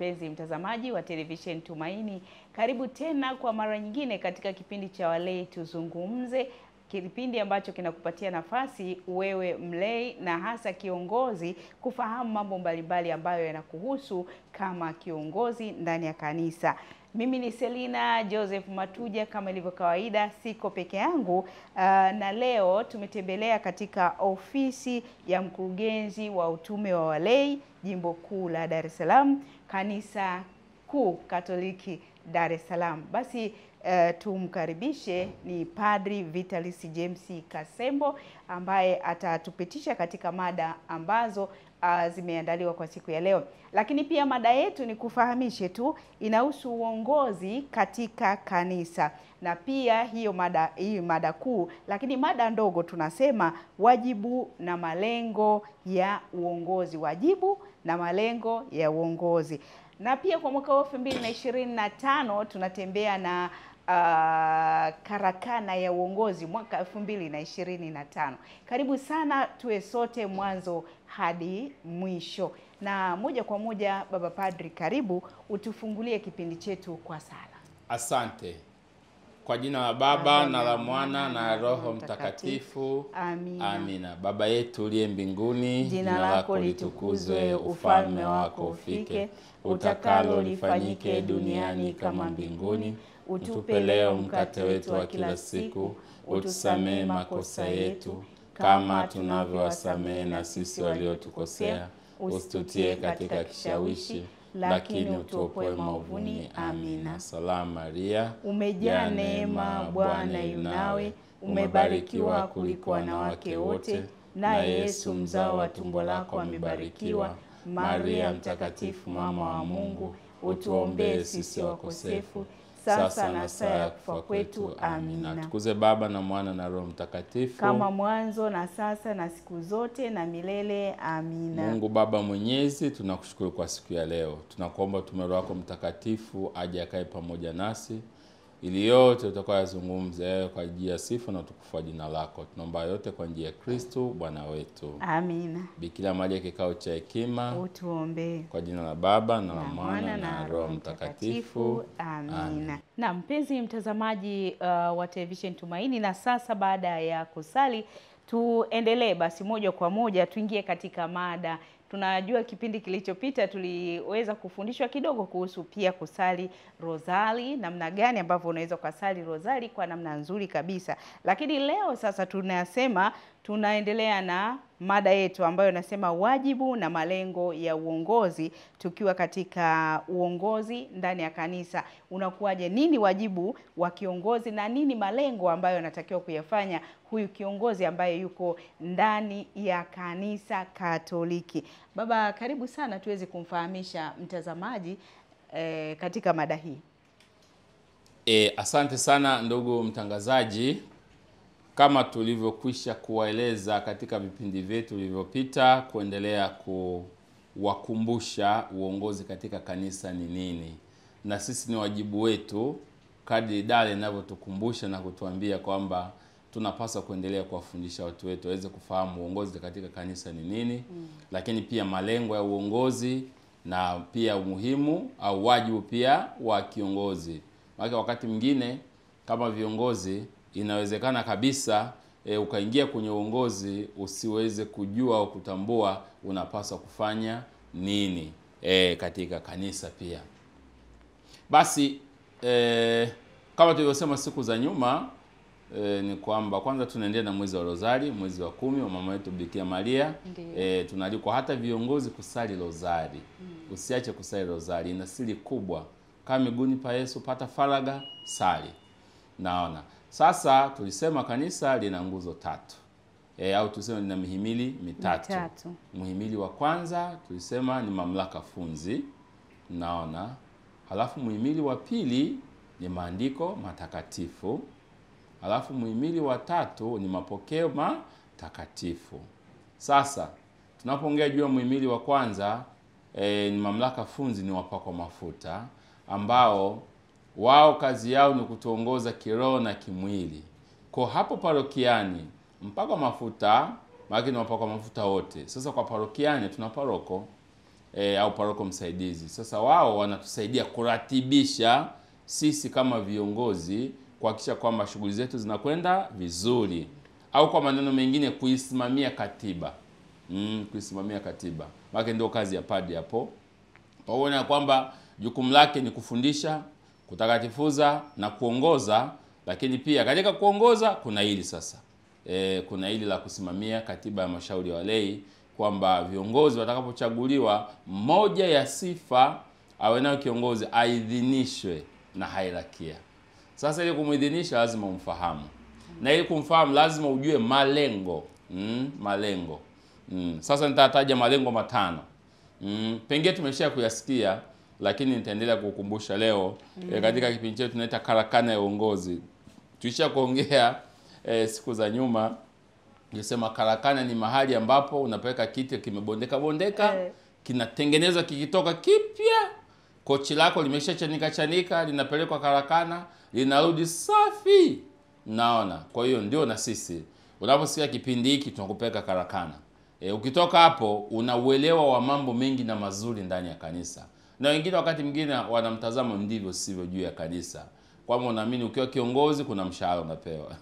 mpenzi mtazamaji wa television Tumaini, karibu tena kwa mara nyingine katika kipindi cha Walei Tuzungumze, kipindi ambacho kinakupatia nafasi wewe mlei na hasa kiongozi kufahamu mambo mbalimbali ambayo yanakuhusu kama kiongozi ndani ya kanisa. Mimi ni Selina Joseph Matuja, kama ilivyo kawaida siko peke yangu, na leo tumetembelea katika ofisi ya mkurugenzi wa utume wa walei jimbo kuu la Dar es Salaam, kanisa kuu Katoliki Dar es Salaam. Basi tumkaribishe ni Padri Vitalis James Kasembo ambaye atatupitisha katika mada ambazo zimeandaliwa kwa siku ya leo. Lakini pia mada yetu ni kufahamishe tu, inahusu uongozi katika kanisa. Na pia hii mada kuu, lakini mada ndogo tunasema wajibu na malengo ya uongozi, wajibu na malengo ya uongozi. Na pia kwa mwaka 2025 tunatembea na karakana ya uongozi mwaka 2025. Karibu sana, tuwe sote mwanzo hadi mwisho. Na moja kwa moja, Baba Padri, karibu utufungulie kipindi chetu kwa sala. Asante. Kwa jina la Baba na la Mwana na Roho Mtakatifu. Amina. Amina. Baba yetu uliye mbinguni, jina lako litukuzwe, ufalme wako ufike, utakalo lifanyike duniani kama mbinguni. Utupe leo mkate wetu wa kila siku, utusamee makosa yetu kama tunavyowasamee na sisi waliotukosea, usitutie katika kishawishi, lakini utuokoe maovuni. Amina. Salamu Maria, umejaa neema, Bwana yu nawe, umebarikiwa kuliko wanawake wote, na Yesu mzao wa tumbo lako amebarikiwa. Maria mtakatifu, mama wa Mungu, utuombee sisi wakosefu, sasa na saa ya kufa kwetu. Amina. Tukuze Baba na Mwana na Roho Mtakatifu, kama mwanzo na sasa na siku zote na milele. Amina. Mungu Baba Mwenyezi, tunakushukuru kwa siku ya leo. Tunakuomba tume Roho wako Mtakatifu aje akae pamoja nasi, ili yote tutakayozungumza kwa ajili ya sifa na utukufu wa jina lako. Tunaomba yote kwa njia ya Kristo Bwana wetu. Amina. Bikira Maria kikao cha hekima, utuombee. Kwa jina la Baba na la Mwana na Roho Mtakatifu. Amina. Na mpenzi mtazamaji wa television Tumaini, na sasa baada ya kusali tuendelee basi moja kwa moja tuingie katika mada. Tunajua kipindi kilichopita tuliweza kufundishwa kidogo kuhusu pia kusali rozari, namna gani ambavyo unaweza kusali rozari kwa namna nzuri kabisa. Lakini leo sasa tunasema tunaendelea na mada yetu ambayo nasema wajibu na malengo ya uongozi, tukiwa katika uongozi ndani ya kanisa. Unakuwaje, nini wajibu wa kiongozi na nini malengo ambayo anatakiwa kuyafanya huyu kiongozi ambaye yuko ndani ya kanisa Katoliki? Baba, karibu sana tuweze kumfahamisha mtazamaji katika mada hii. Asante sana ndugu mtangazaji. Kama tulivyokwisha kuwaeleza katika vipindi vyetu vilivyopita, kuendelea kuwakumbusha uongozi katika kanisa ni nini, na sisi ni wajibu wetu kadri dale inavyotukumbusha na kutuambia kwamba tunapaswa kuendelea kuwafundisha watu wetu waweze kufahamu uongozi katika kanisa ni nini, lakini pia malengo ya uongozi na pia umuhimu au wajibu pia wa kiongozi. Wakati mwingine kama viongozi inawezekana kabisa ukaingia kwenye uongozi usiweze kujua au kutambua unapaswa kufanya nini katika kanisa pia. Basi kama tulivyosema siku za nyuma, ni kwamba kwanza tunaendelea na mwezi wa rozari, mwezi wa 10 wa mama yetu Bikira Maria. Tunalikwa hata viongozi kusali rozari. Usiache kusali rozari, ina siri kubwa. Kama miguuni pa Yesu pata faraga, sali. Naona sasa tulisema kanisa lina nguzo 3, au tuseme lina mihimili mitatu. Muhimili wa kwanza tulisema ni mamlaka funzi, naona. Halafu muhimili wa pili ni maandiko matakatifu. Halafu muhimili wa 3 ni mapokeo matakatifu. Sasa tunapoongea juu ya muhimili wa kwanza, ni mamlaka funzi, ni wapakwa mafuta ambao wao kazi yao ni kutuongoza kiroho na kimwili. Kwa hapo parokiani mpaka mafuta, maana ni wapakwa mafuta wote. Sasa kwa parokiani tuna paroko. au paroko msaidizi. Sasa wao wanatusaidia kuratibisha sisi kama viongozi kuhakikisha kwamba shughuli zetu zinakwenda vizuri, au kwa maneno mengine kuisimamia katiba. Kuisimamia katiba. Maana ndio kazi ya padri hapo. Pamoja kwamba jukumu lake ni kufundisha, kutakatifuza na kuongoza, lakini pia katika kuongoza kuna hili sasa. Kuna hili la kusimamia katiba ya mashauri ya walei, kwamba viongozi watakapochaguliwa, moja ya sifa awe nayo kiongozi aidhinishwe na hierarkia. Sasa ili kumuidhinisha lazima umfahamu. Na ili kumfahamu lazima ujue malengo. Malengo. Sasa nitataja malengo matano. Pengine tumesha kuyasikia, lakini nitaendelea kukukumbusha leo. Katika kipindi chetu tunaita karakana ya uongozi. Tulisha kuongea siku za nyuma, nilisema karakana ni mahali ambapo unapeleka kiti kimebondeka, kinatengenezwa kikitoka kipya, kochi lako limeshachanika chanika, linapelekwa karakana, linarudi safi. Naona. Kwa hiyo ndio na sisi unaposikia kipindi hiki tunakupeleka karakana. Ukitoka hapo unauelewa wa mambo mengi na mazuri ndani ya kanisa. Na wengine wakati mwingine wanamtazamo ndivyo sivyo juu ya kanisa. Kwamba unaamini ukiwa kiongozi kuna mshahara unapewa.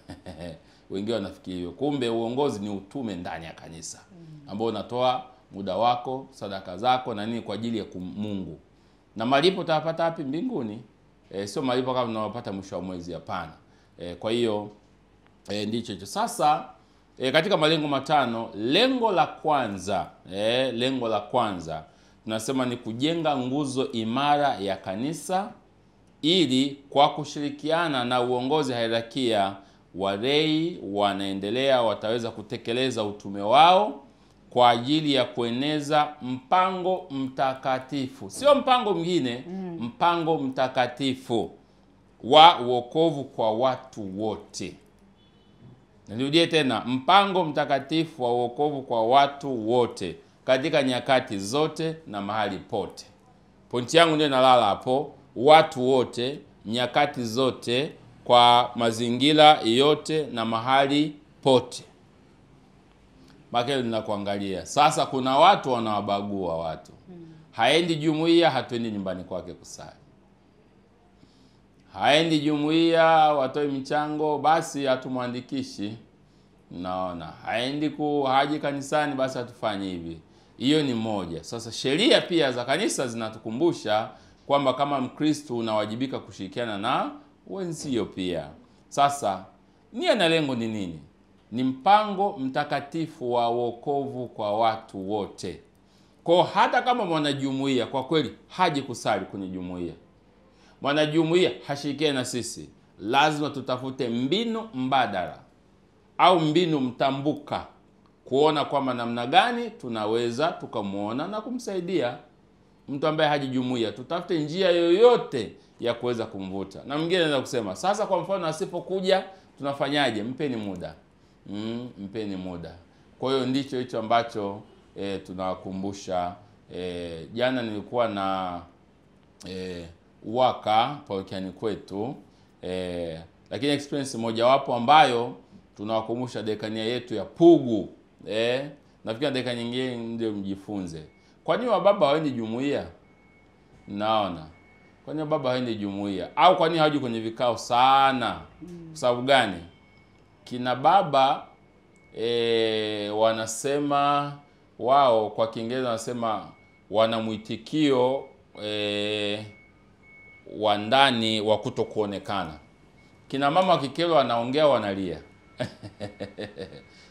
Wengine wanafikiri hivyo. Kumbe uongozi ni utume ndani ya kanisa, ambao unatoa muda wako, sadaka zako na nini kwa ajili ya Mungu. Na malipo utapata wapi? Mbinguni. Sio malipo kama unayopata mwisho wa mwezi, hapana. Kwa hiyo ndicho hicho. Sasa katika malengo matano, lengo la kwanza tunasema ni kujenga nguzo imara ya kanisa, ili kwa kushirikiana na uongozi hierarkia, walei wataweza kutekeleza utume wao kwa ajili ya kueneza mpango mtakatifu. Sio mpango mwingine, mpango mtakatifu wa wokovu kwa watu wote. Nirudie tena, mpango mtakatifu wa wokovu kwa watu wote katika nyakati zote na mahali pote. Pointi yangu ndio nalala hapo, watu wote, nyakati zote, kwa mazingira yote na mahali pote. Makelo ninakuangalia. Sasa kuna watu wanawabagua watu. Haendi jumuiya, hatuendi nyumbani kwake kusali. Haendi jumuiya, watoi michango, basi hatumwandikishi. Naona. Haji kanisani, basi hatufanye hivi. Hiyo ni moja. Sasa sheria pia za kanisa zinatukumbusha kwamba kama Mkristo unawajibika kushirikiana na wenzio pia. Sasa nia na lengo ni nini? Ni mpango mtakatifu wa wokovu kwa watu wote. Kwa hata kama mwanajumuiya kwa kweli haji kusali kwenye jumuiya, mwanajumuiya hashirikiani na sisi, lazima tutafute mbinu mbadala au mbinu mtambuka kuona kwamba namna gani tunaweza tukamuona na kumsaidia mtu ambaye haji jumuiya. Tutafute njia yoyote ya kuweza kumvuta. Na mwingine anaweza kusema, sasa kwa mfano asipokuja tunafanyaje? Mpeni muda. Mpeni muda. Kwa hiyo ndicho hicho ambacho tunawakumbusha. Jana nilikuwa na waka parokiani kwetu, lakini experience mojawapo ambayo tunawakumbusha dekania yetu ya Pugu. Nafikiri dakika nyingine ndio mjifunze. Kwa nini wababa hawaendi jumuiya? Naona. Kwa nini wababa hawaendi jumuiya? Au kwa nini hawaji kwenye vikao sana? Kwa sababu gani? Kina baba wanasema wao, kwa Kiingereza wanasema wana mwitikio wa ndani wa kutokuonekana. Kina mama kikelo anaongea wanalia.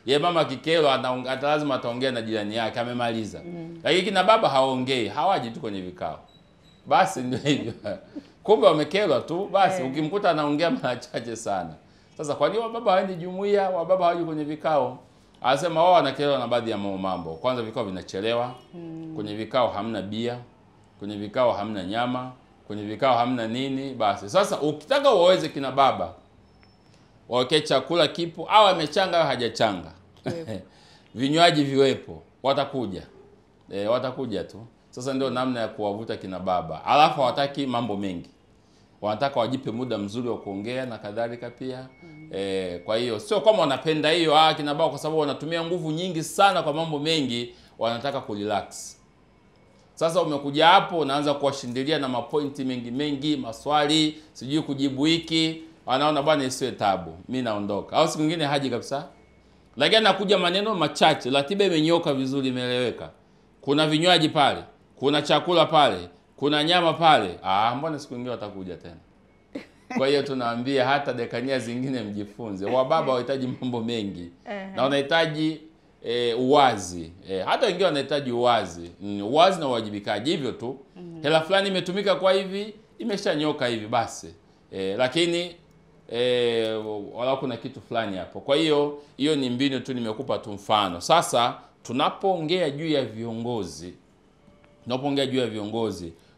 Ye mama kikelo lazima ataongea na jirani yake amemaliza. Lakini kina baba haongei, hawaji tu kwenye vikao. Basi ndio hivyo. Kumbe wamekelwa tu, basi ukimkuta anaongea mara chache sana. Sasa kwa nini wababa hawaendi jumuiya? Wababa hawaji kwenye vikao. Anasema wao wanakelwa na baadhi ya mambo. Kwanza vikao vinachelewa. Kwenye vikao hamna bia. Kwenye vikao hamna nyama. Kwenye vikao hamna nini. Basi sasa ukitaka waweze kina baba waweke chakula kipo, au amechanga au hajachanga, vinywaji viwepo, watakuja. Watakuja tu. Sasa ndio namna ya kuwavuta kina baba. Alafu hawataki mambo mengi. Wanataka wajipe muda mzuri wa kuongea na kadhalika pia. Kwa hiyo sio kama wanapenda hiyo kina baba, kwa sababu wanatumia nguvu nyingi sana kwa mambo mengi, wanataka kurelax. Sasa umekuja hapo unaanza kuwashindilia na mapointi mengi, maswali, sijui kujibu hiki, anaona bwana isiwe tabu, mimi naondoka. Au siku nyingine haji kabisa. Lakini anakuja maneno machache, ratiba imenyoka vizuri, imeeleweka. Kuna vinywaji pale, kuna chakula pale, kuna nyama pale. Mbona siku nyingine watakuja tena? Kwa hiyo tunaambia hata dekania zingine mjifunze. Wababa wanahitaji mambo mengi. Na wanahitaji uwazi. Hata wengine wanahitaji uwazi. Uwazi na uwajibikaji, hivyo tu. Hela fulani imetumika kwa hivi, imeshanyoka hivi basi. Lakini wala kuna kitu fulani hapo. Kwa hiyo ni mbinu tu, nimekupa tu mfano. Sasa tunapoongea juu ya viongozi,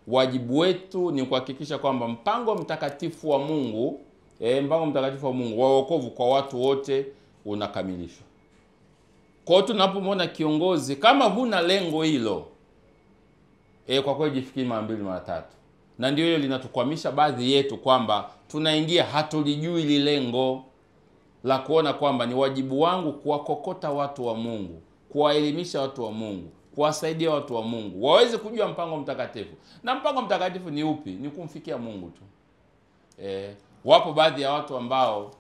wajibu wetu ni kuhakikisha kwamba mpango mtakatifu wa Mungu wa wokovu kwa watu wote unakamilishwa. Kwa hiyo tunapomwona kiongozi kama huna lengo hilo, kwa kweli jifikiri mara mbili mara tatu. Na ndio hilo linatukwamisha baadhi yetu, kwamba tunaingia hatulijui ile lengo la kuona kwamba ni wajibu wangu kuwakokota watu wa Mungu, kuwaelimisha watu wa Mungu, kuwasaidia watu wa Mungu waweze kujua mpango mtakatifu. Na mpango mtakatifu ni upi? Ni kumfikia Mungu tu. Wapo baadhi ya watu ambao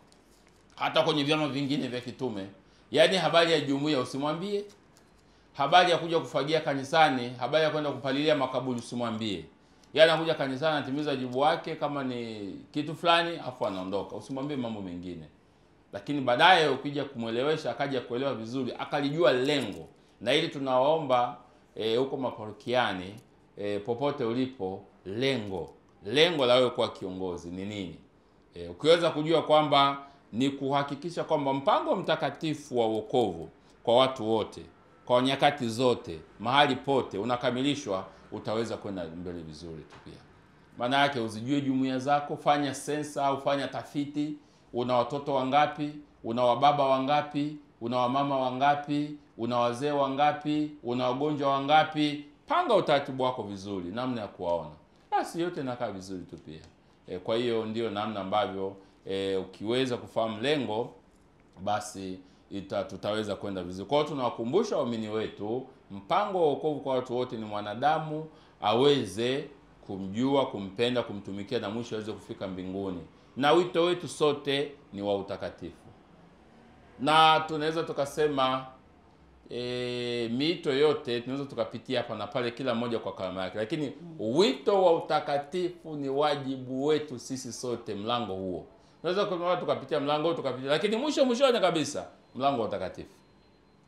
hata kwenye vyama vingine vya kitume, yaani habari ya jumuiya usimwambie, habari ya kuja kufagia kanisani, habari ya kwenda kupalilia makaburi usimwambie. Yaani anakuja kanisani, anatimiza wajibu wake kama ni kitu fulani, afu anaondoka. Usimwambie mambo mengine. Lakini baadaye ukija kumwelewesha, akaja kuelewa vizuri, akalijua lengo. Na ili tunawaomba huko maparokiani, popote ulipo, lengo la wewe kuwa kiongozi ni nini? Ukiweza kujua kwamba ni kuhakikisha kwamba mpango mtakatifu wa wokovu kwa watu wote, kwa nyakati zote, mahali pote unakamilishwa, utaweza kwenda mbele vizuri tu pia. Maana yake uzijue jumuiya zako, fanya sensa au fanya tafiti. Una watoto wangapi? Una wababa wangapi? Una wamama wangapi? Una wazee wangapi? Una wagonjwa wangapi? Panga utaratibu wako vizuri, namna ya kuwaona. Basi yote inakaa vizuri tu pia. Kwa hiyo ndio namna ambavyo ukiweza kufahamu lengo, basi tutaweza kwenda vizuri. Kwa hiyo tunawakumbusha waumini wetu, mpango wa wokovu kwa watu wote ni mwanadamu aweze kumjua, kumpenda, kumtumikia na mwisho aweze kufika mbinguni. Na wito wetu sote ni wa utakatifu. Na tunaweza tukasema miito yote tunaweza tukapitia hapa na pale, kila mmoja kwa kalama yake, lakini wito wa utakatifu ni wajibu wetu sisi sote. Mlango huo tunaweza tukapitia mlango tukapitia, lakini mwishoni kabisa mlango wa utakatifu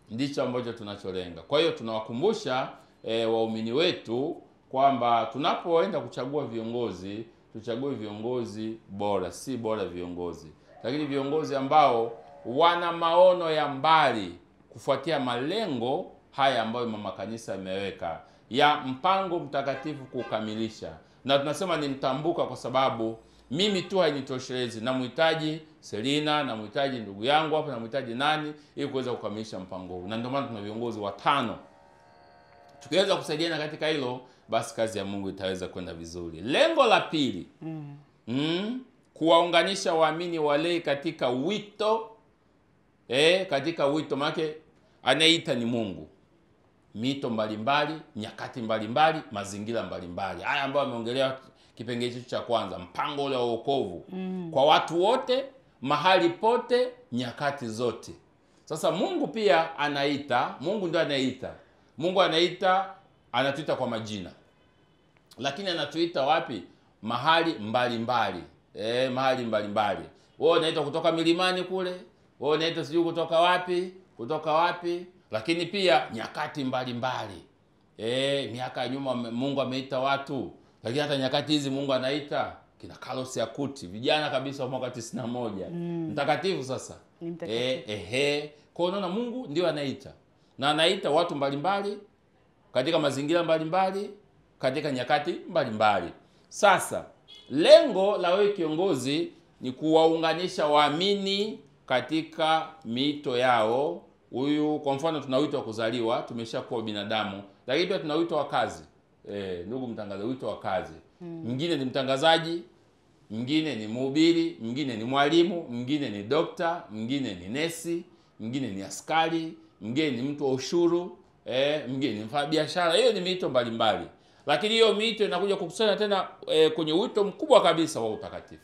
ndicho ambacho tunacholenga. Kwa hiyo tunawakumbusha waumini wetu kwamba tunapoenda kuchagua viongozi, tuchague viongozi bora, si bora viongozi, lakini viongozi ambao wana maono ya mbali kufuatia malengo haya ambayo mama kanisa imeweka ya mpango mtakatifu kukamilisha. Na tunasema ni mtambuka kwa sababu mimi tu hainitoshelezi, namhitaji Selina, namhitaji ndugu yangu hapa, namhitaji nani ili kuweza kukamilisha mpango huu. Na ndio maana tuna viongozi 5. Tukiweza kusaidiana katika hilo, basi kazi ya Mungu itaweza kwenda vizuri. Lengo la pili, kuwaunganisha waamini walei katika wito. Katika wito maana anaita ni Mungu. Mito mbalimbali, nyakati mbalimbali, mazingira mbalimbali. Haya ambayo ameongelea kipengele chetu cha kwanza, mpango ule wa wokovu kwa watu wote, mahali pote, nyakati zote. Sasa Mungu pia anaita, Mungu ndio anaita. Mungu anaita, anatuita kwa majina. Lakini anatuita wapi? Mahali mbalimbali. Mahali mbalimbali. Wewe unaita kutoka milimani kule, wewe unaita sijui kutoka wapi. Lakini pia nyakati mbalimbali. Miaka ya nyuma Mungu ameita watu, lakini hata nyakati hizi Mungu anaita kina Carlos Yakuti, vijana kabisa wa mwaka 91. Mtakatifu sasa. Kwa unaona Mungu ndio anaita. Na anaita watu mbalimbali katika mazingira mbalimbali, katika nyakati mbalimbali. Sasa lengo la wewe kiongozi ni kuwaunganisha waamini katika miito yao. Huyu kwa mfano tuna wito wa kuzaliwa, tumeshakuwa binadamu, lakini pia tuna wito wa kazi. Ndugu mtangazaji, wito wa kazi. Mwingine ni mtangazaji, mwingine ni mhubiri, mwingine ni mwalimu, mwingine ni dokta, mwingine ni nesi, mwingine ni askari, mwingine ni mtu wa ushuru, mwingine ni mfanyabiashara. Hiyo ni miito mbalimbali. Lakini hiyo miito inakuja kukusanya tena kwenye wito mkubwa kabisa wa utakatifu.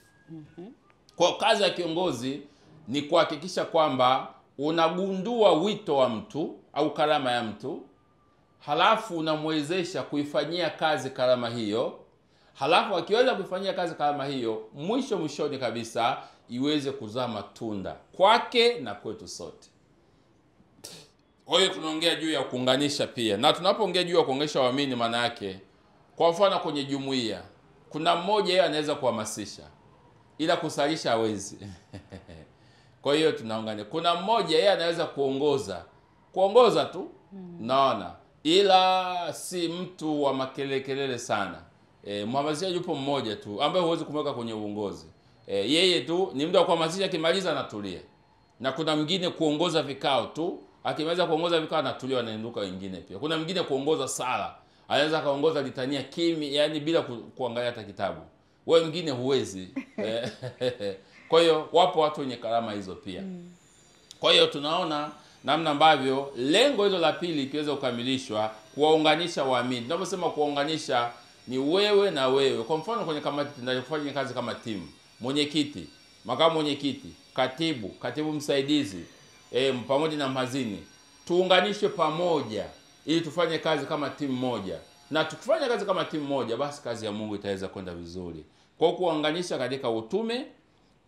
Kwa kazi ya kiongozi ni kuhakikisha kwamba unagundua wito wa mtu au karama ya mtu, halafu unamwezesha kuifanyia kazi karama hiyo, halafu akiweza kuifanyia kazi karama hiyo, mwishoni kabisa iweze kuzaa matunda kwake na kwetu sote. Kwa hiyo tunaongea juu ya kuunganisha pia, na tunapoongea juu ya kuunganisha waamini, maana yake kwa mfano kwenye jumuiya kuna mmoja yeye anaweza kuhamasisha ila kusalisha hawezi. Kwa hiyo tunaungana. Kuna mmoja yeye anaweza kuongoza tu, naona, ila si mtu wa makelele sana. Mhamasishaji yupo mmoja tu ambaye huwezi kumweka kwenye uongozi. Yeye tu ni mtu wa kuhamasisha, akimaliza anatulia. Na kuna mwingine kuongoza vikao tu, akimaliza kuongoza vikao anatulia, anaenduka wengine pia. Kuna mwingine kuongoza sala, anaweza kaongoza litania kimi, yani bila kuangalia hata kitabu. Wewe mwingine huwezi. Kwa hiyo wapo watu wenye karama hizo pia. Kwa hiyo tunaona namna ambavyo lengo hilo la pili ikiweza kukamilishwa, kuwaunganisha waamini. Tunaposema kuwaunganisha ni wewe na wewe. Kwa mfano kwenye kamati tunayofanya kazi kama timu, mwenyekiti, makamu mwenyekiti, katibu msaidizi, pamoja na mhazini, tuunganishwe pamoja ili tufanye kazi kama timu moja. Na tukifanya kazi kama timu moja, basi kazi ya Mungu itaweza kwenda vizuri. Kwa kuunganisha katika utume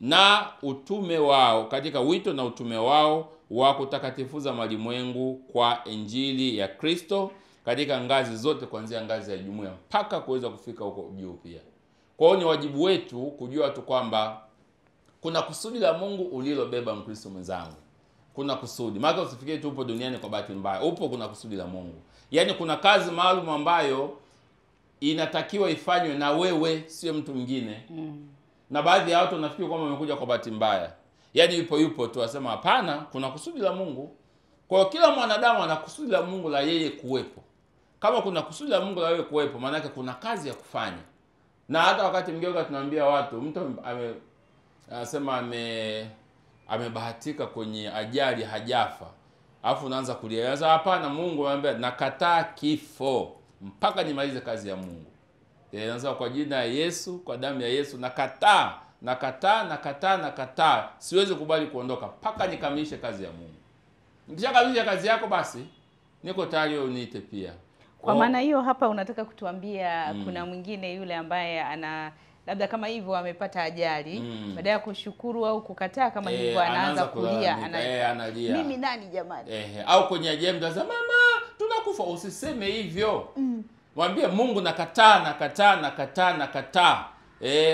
na utume wao, katika wito na utume wao wa kutakatifuza malimwengu kwa injili ya Kristo katika ngazi zote, kuanzia ngazi ya jumuiya mpaka kuweza kufika huko juu pia. Kwa hiyo ni wajibu wetu kujua tu kwamba kuna kusudi la Mungu ulilobeba Mkristo mwenzangu. Kuna kusudi. Maana usifikirie tu upo duniani kwa bahati mbaya. Kuna kusudi la Mungu. Yaani kuna kazi maalum ambayo inatakiwa ifanywe na wewe, sio mtu mwingine. Na baadhi ya watu wanafikiri kwamba wamekuja kwa bahati mbaya. Yaani yupo tu asema hapana, kuna kusudi la Mungu. Kwa kila mwanadamu ana kusudi la Mungu la yeye kuwepo. Kama kuna kusudi la Mungu la wewe kuwepo, maana yake kuna kazi ya kufanya. Na hata wakati mwingine tunaambia watu, mtu anasema amebahatika kwenye ajali hajafa, alafu unaanza kulia. Sasa hapana, Mungu anambia nakataa kifo mpaka nimalize kazi ya Mungu. Naanza kwa jina ya Yesu, kwa damu ya Yesu, nakataa. Siwezi kubali kuondoka mpaka nikamilishe kazi ya Mungu. Nikishakamilisha kazi yako, basi niko tayari uniite pia. Kwa maana hiyo hapa unataka kutuambia kuna mwingine yule ambaye ana labda kama hivyo amepata ajali, baada ya kushukuru au kukataa kama hivyo anaanza kulia, analia. Mimi nani jamani? Au kwenye ajali mtaza mama tunakufa, usiseme hivyo. Mwambie Mungu nakataa.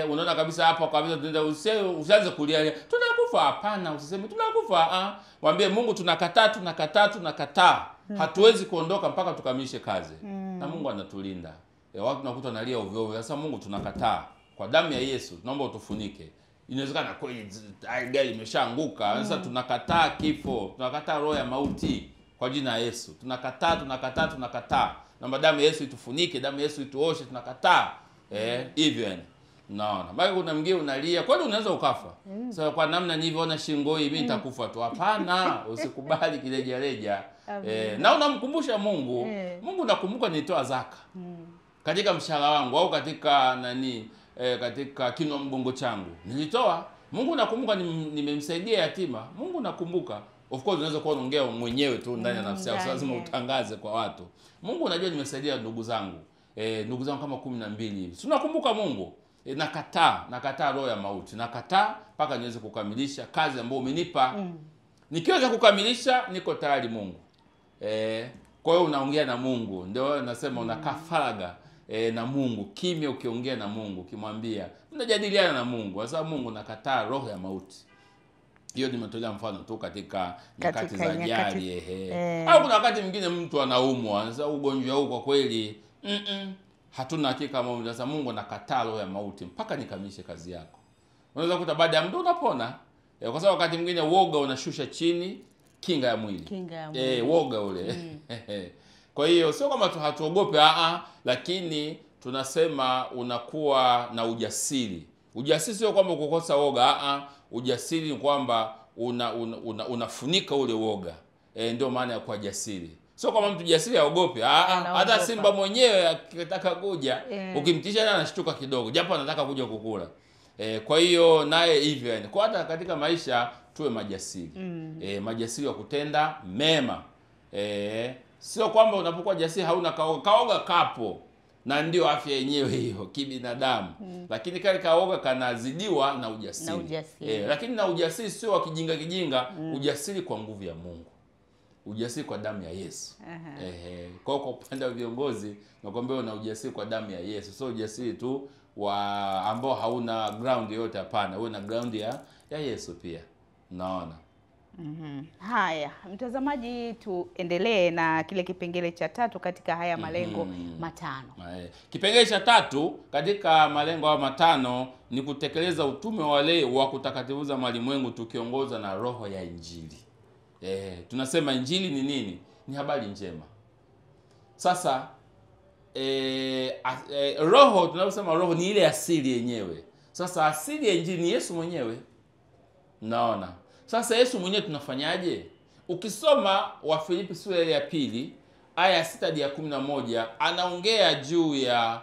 Unaona kabisa hapa kabisa tunaenda, usianze kulia tunakufa. Hapana, usiseme tunakufa. Mwambie Mungu tunakataa. Hatuwezi kuondoka mpaka tukamilishe kazi. Na Mungu anatulinda. Watu tunakuta nalia ovyo ovyo. Sasa Mungu tunakataa. Kwa damu ya Yesu tunaomba utufunike. Inawezekana kweli gari imeshaanguka. Sasa tunakataa kifo, tunakataa roho ya mauti kwa jina la Yesu. Tunakataa. Na damu ya Yesu itufunike, damu ya Yesu ituoshe, tunakataa. Hivyo yani. Naona. Bado kuna mwingine unalia, kwani unaweza ukafa. Sasa kwa namna nilivyoona shingo hii mimi nitakufa tu. Hapana, usikubali kileja. Na unamkumbusha Mungu. Mungu nakumbuka nilitoa zaka. Katika mshahara wangu au katika katika kinwa mgongo changu nilitoa. Mungu nakumbuka nimemsaidia yatima. Mungu nakumbuka. Of course unaweza kuwa unaongea mwenyewe tu ndani ya nafsi yako, lazima utangaze kwa watu. Mungu unajua nimesaidia ndugu zangu. Ndugu zangu kama 12 hivi. Tunakumbuka Mungu. Nakataa roho ya mauti. Nakataa mpaka niweze kukamilisha kazi ambayo umenipa. Nikiweza kukamilisha niko tayari Mungu. Kwa hiyo unaongea na Mungu. Ndio nasema unakaa faraga na Mungu, kimya ukiongea na Mungu, ukimwambia, unajadiliana na Mungu. Sasa Mungu nakataa roho ya mauti. Hiyo nimetolea mfano tu katika nyakati za ajali. Au kuna wakati mwingine mtu anaumwa, sasa ugonjwa huu kwa kweli hatuna hakika Mungu. Sasa Mungu nakataa roho ya mauti mpaka nikamilishe kazi yako. Unaweza kukuta baada ya muda unapona. Kwa sababu wakati mwingine woga unashusha chini kinga ya mwili. Woga ule. Kwa hiyo sio kama hatuogope, lakini tunasema unakuwa na ujasiri. Ujasiri sio kwamba kukosa woga, ujasiri ni kwamba unafunika ule woga. Ndio maana ya kuwa jasiri. Sio kama mtu jasiri aogope. Hata simba mwenyewe akitaka kuja, ukimtisha anashtuka kidogo, japo anataka kuja kukula. Kwa hiyo naye hivyo yani. Kwa hata katika maisha tuwe majasiri. Majasiri wa kutenda mema. Sio kwamba unapokuwa jasiri hauna kaoga. Kaoga kapo. Na ndio afya yenyewe hiyo kibinadamu. Lakini kale kaoga kanazidiwa na ujasiri. Lakini na ujasiri sio wa kijinga. Ujasiri kwa nguvu ya Mungu. Ujasiri kwa damu ya Yesu. Kwa upande wa viongozi nakwambia una ujasiri kwa damu ya Yesu. Sio ujasiri tu wa ambao hauna ground yote, hapana. Wewe na ground ya Yesu pia. Naona. Haya, mtazamaji, tuendelee na kile kipengele cha 3 katika haya malengo matano. Kipengele cha 3 katika malengo haya matano ni kutekeleza utume wale wa kutakatifuza malimwengu tukiongozwa na roho ya Injili. Tunasema Injili ni nini? Ni habari njema. Sasa roho, tunaposema roho ni ile asili yenyewe. Sasa asili ya Injili ni Yesu mwenyewe. Naona. Sasa Yesu mwenyewe tunafanyaje? Ukisoma Wafilipi sura ya 2 aya 6 hadi 11 anaongea juu ya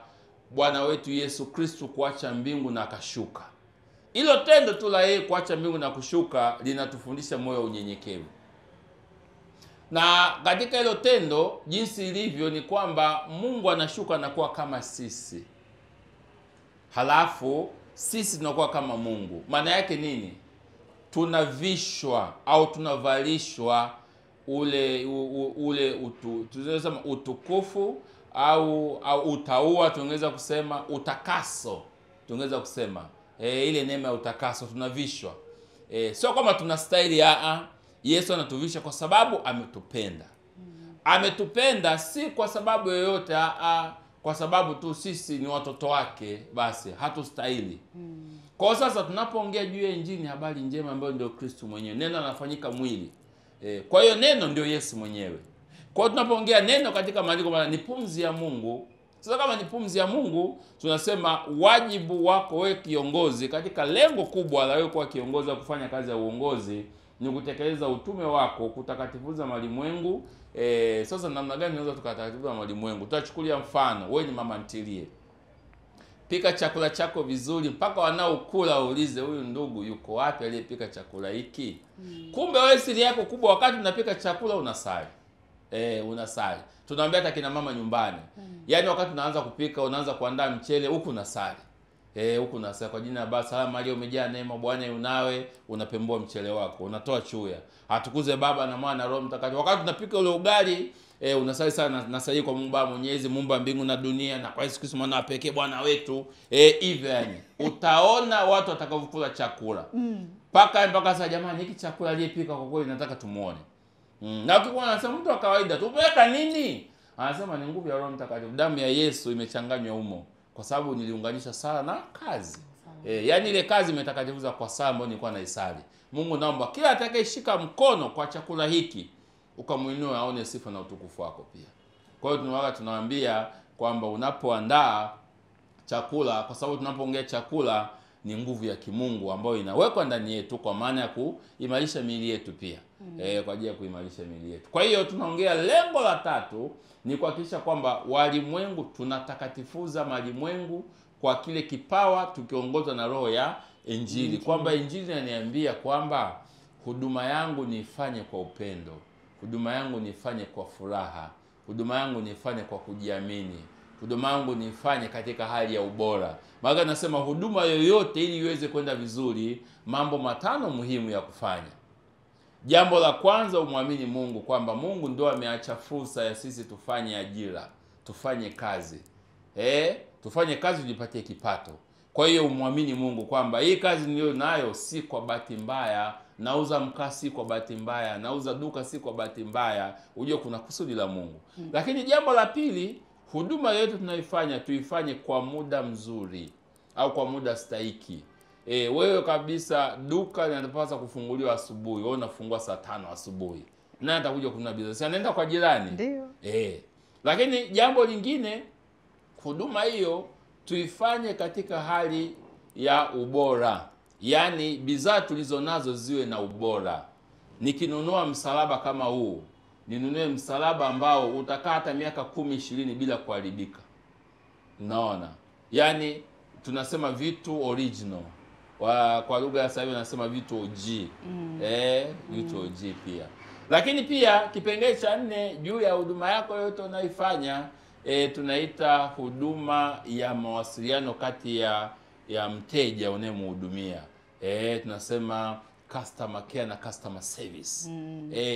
Bwana wetu Yesu Kristo kuacha mbingu na akashuka. Hilo tendo tu la yeye kuacha mbingu na kushuka linatufundisha moyo wa unyenyekevu. Na katika hilo tendo jinsi ilivyo ni kwamba Mungu anashuka na kuwa kama sisi. Halafu sisi tunakuwa kama Mungu. Maana yake nini? Tunavishwa au tunavalishwa tunasema utukufu au utaua, tungeweza kusema utakaso, tungeweza kusema ile neema ya utakaso tunavishwa. Sio kama tunastahili, Yesu anatuvisha kwa sababu ametupenda. Ametupenda si kwa sababu yoyote, kwa sababu tu sisi ni watoto wake, basi hatustahili. Kwa sasa tunapoongea juu ya Injili, habari njema ambayo ndio Kristo mwenyewe, neno anafanyika mwili. Kwa hiyo neno ndio Yesu mwenyewe. Kwa hiyo tunapoongea neno katika maandiko ni pumzi ya Mungu. Sasa kama ni pumzi ya Mungu, tunasema wajibu wako wewe kiongozi, katika lengo kubwa la wewe kuwa kiongozi wa kufanya kazi ya uongozi ni kutekeleza utume wako kutakatifuza malimwengu. Sasa namna gani tunaweza tukatakatifuza malimwengu? Tutachukulia mfano, wewe ni mama ntilie. Pika chakula chako vizuri mpaka wanaokula uulize, huyu ndugu yuko wapi aliyepika chakula hiki? Kumbe wewe siri yako kubwa wakati unapika chakula unasali. Unasali. Tunaambia hata kina mama nyumbani. Yaani wakati unaanza kupika, unaanza kuandaa mchele, huku unasali. Huku unasali kwa jina la Baba, salamu Maria umejaa neema, Bwana yu nawe, unapembua mchele wako, unatoa chuya. Atukuze Baba na Mwana na Roho Mtakatifu. Wakati unapika ule ugali, unasali sana, nasali kwa Mungu Baba Mwenyezi, Muumba mbingu na dunia, na kwa Yesu Kristo mwana pekee Bwana wetu. Hivyo yani. Utaona watu watakavyokula chakula. Mpaka sasa jamani, hiki chakula aliyepika kwa kweli nataka tumuone. Na ukikuwa unasema mtu wa kawaida, "Tupeka nini?" Anasema ni nguvu ya Roho Mtakatifu. Damu ya Yesu imechanganywa humo. Kwa sababu niliunganisha sala na kazi. Yaani ile kazi imetakatifuza kwa sala ambayo nilikuwa naisali. Mungu naomba kila atakayeshika mkono kwa chakula hiki ukamuinue aone sifa na utukufu wako pia. Kwa hiyo tunawaambia kwamba unapoandaa chakula, kwa sababu tunapoongea chakula ni nguvu ya kimungu ambayo inawekwa ndani yetu kwa maana ya kuimarisha miili yetu pia. Kwa ajili ya kuimarisha miili yetu. Kwa hiyo tunaongea lengo la 3 ni kuhakikisha kwamba walimwengu tunatakatifuza malimwengu kwa kile kipawa tukiongozwa na roho ya Injili. Kwamba Injili inaniambia kwamba huduma yangu nifanye kwa upendo. Huduma yangu nifanye kwa furaha. Huduma yangu nifanye kwa kujiamini. Huduma yangu nifanye katika hali ya ubora. Maana nasema huduma yoyote ili iweze kwenda vizuri, mambo 5 muhimu ya kufanya. Jambo la kwanza, umwamini Mungu kwamba Mungu ndio ameacha fursa ya sisi tufanye ajira, tufanye kazi. Tufanye kazi tujipatie kipato. Kwa hiyo umwamini Mungu kwamba hii kazi niliyo nayo si kwa bahati mbaya, nauza mkaa si kwa bahati mbaya, nauza duka si kwa bahati mbaya, ujue kuna kusudi la Mungu. Lakini jambo la pili, huduma yote tunaifanya tuifanye kwa muda mzuri au kwa muda stahiki. Wewe kabisa duka linapaswa kufunguliwa asubuhi, wewe unafungua saa 5 asubuhi. Nani atakuja kununua bidhaa? Si anaenda kwa jirani. Ndio. Lakini jambo lingine, huduma hiyo tuifanye katika hali ya ubora. Yaani bidhaa tulizonazo ziwe na ubora. Nikinunua msalaba kama huu, ninunue msalaba ambao utakaa hata miaka 10-20 bila kuharibika. Unaona? Yaani tunasema vitu original. Kwa lugha ya sasa hivi nasema vitu OG. Vitu OG pia. Lakini pia kipengele cha 4 juu ya huduma yako yote unaifanya, tunaita huduma ya mawasiliano kati ya mteja unayemhudumia. Tunasema customer care na customer service.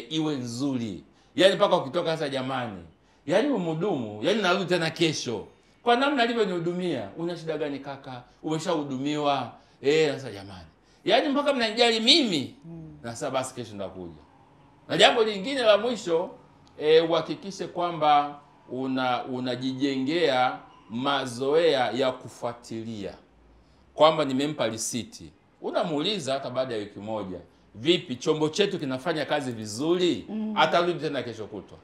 Iwe nzuri. Yaani mpaka ukitoka sasa, jamani, yaani mhudumu, yaani narudi tena kesho. Kwa namna alivyonihudumia, una shida gani kaka? Umeshahudumiwa. Sasa jamani, yaani mpaka mnanijali mimi. Na sasa basi kesho ndakuja. Na jambo lingine la mwisho, uhakikishe kwamba unajijengea mazoea ya kufuatilia. Kwamba nimempa risiti. Unamuuliza hata baada ya wiki moja, vipi chombo chetu kinafanya kazi vizuri? Atarudi tena kesho kutwa.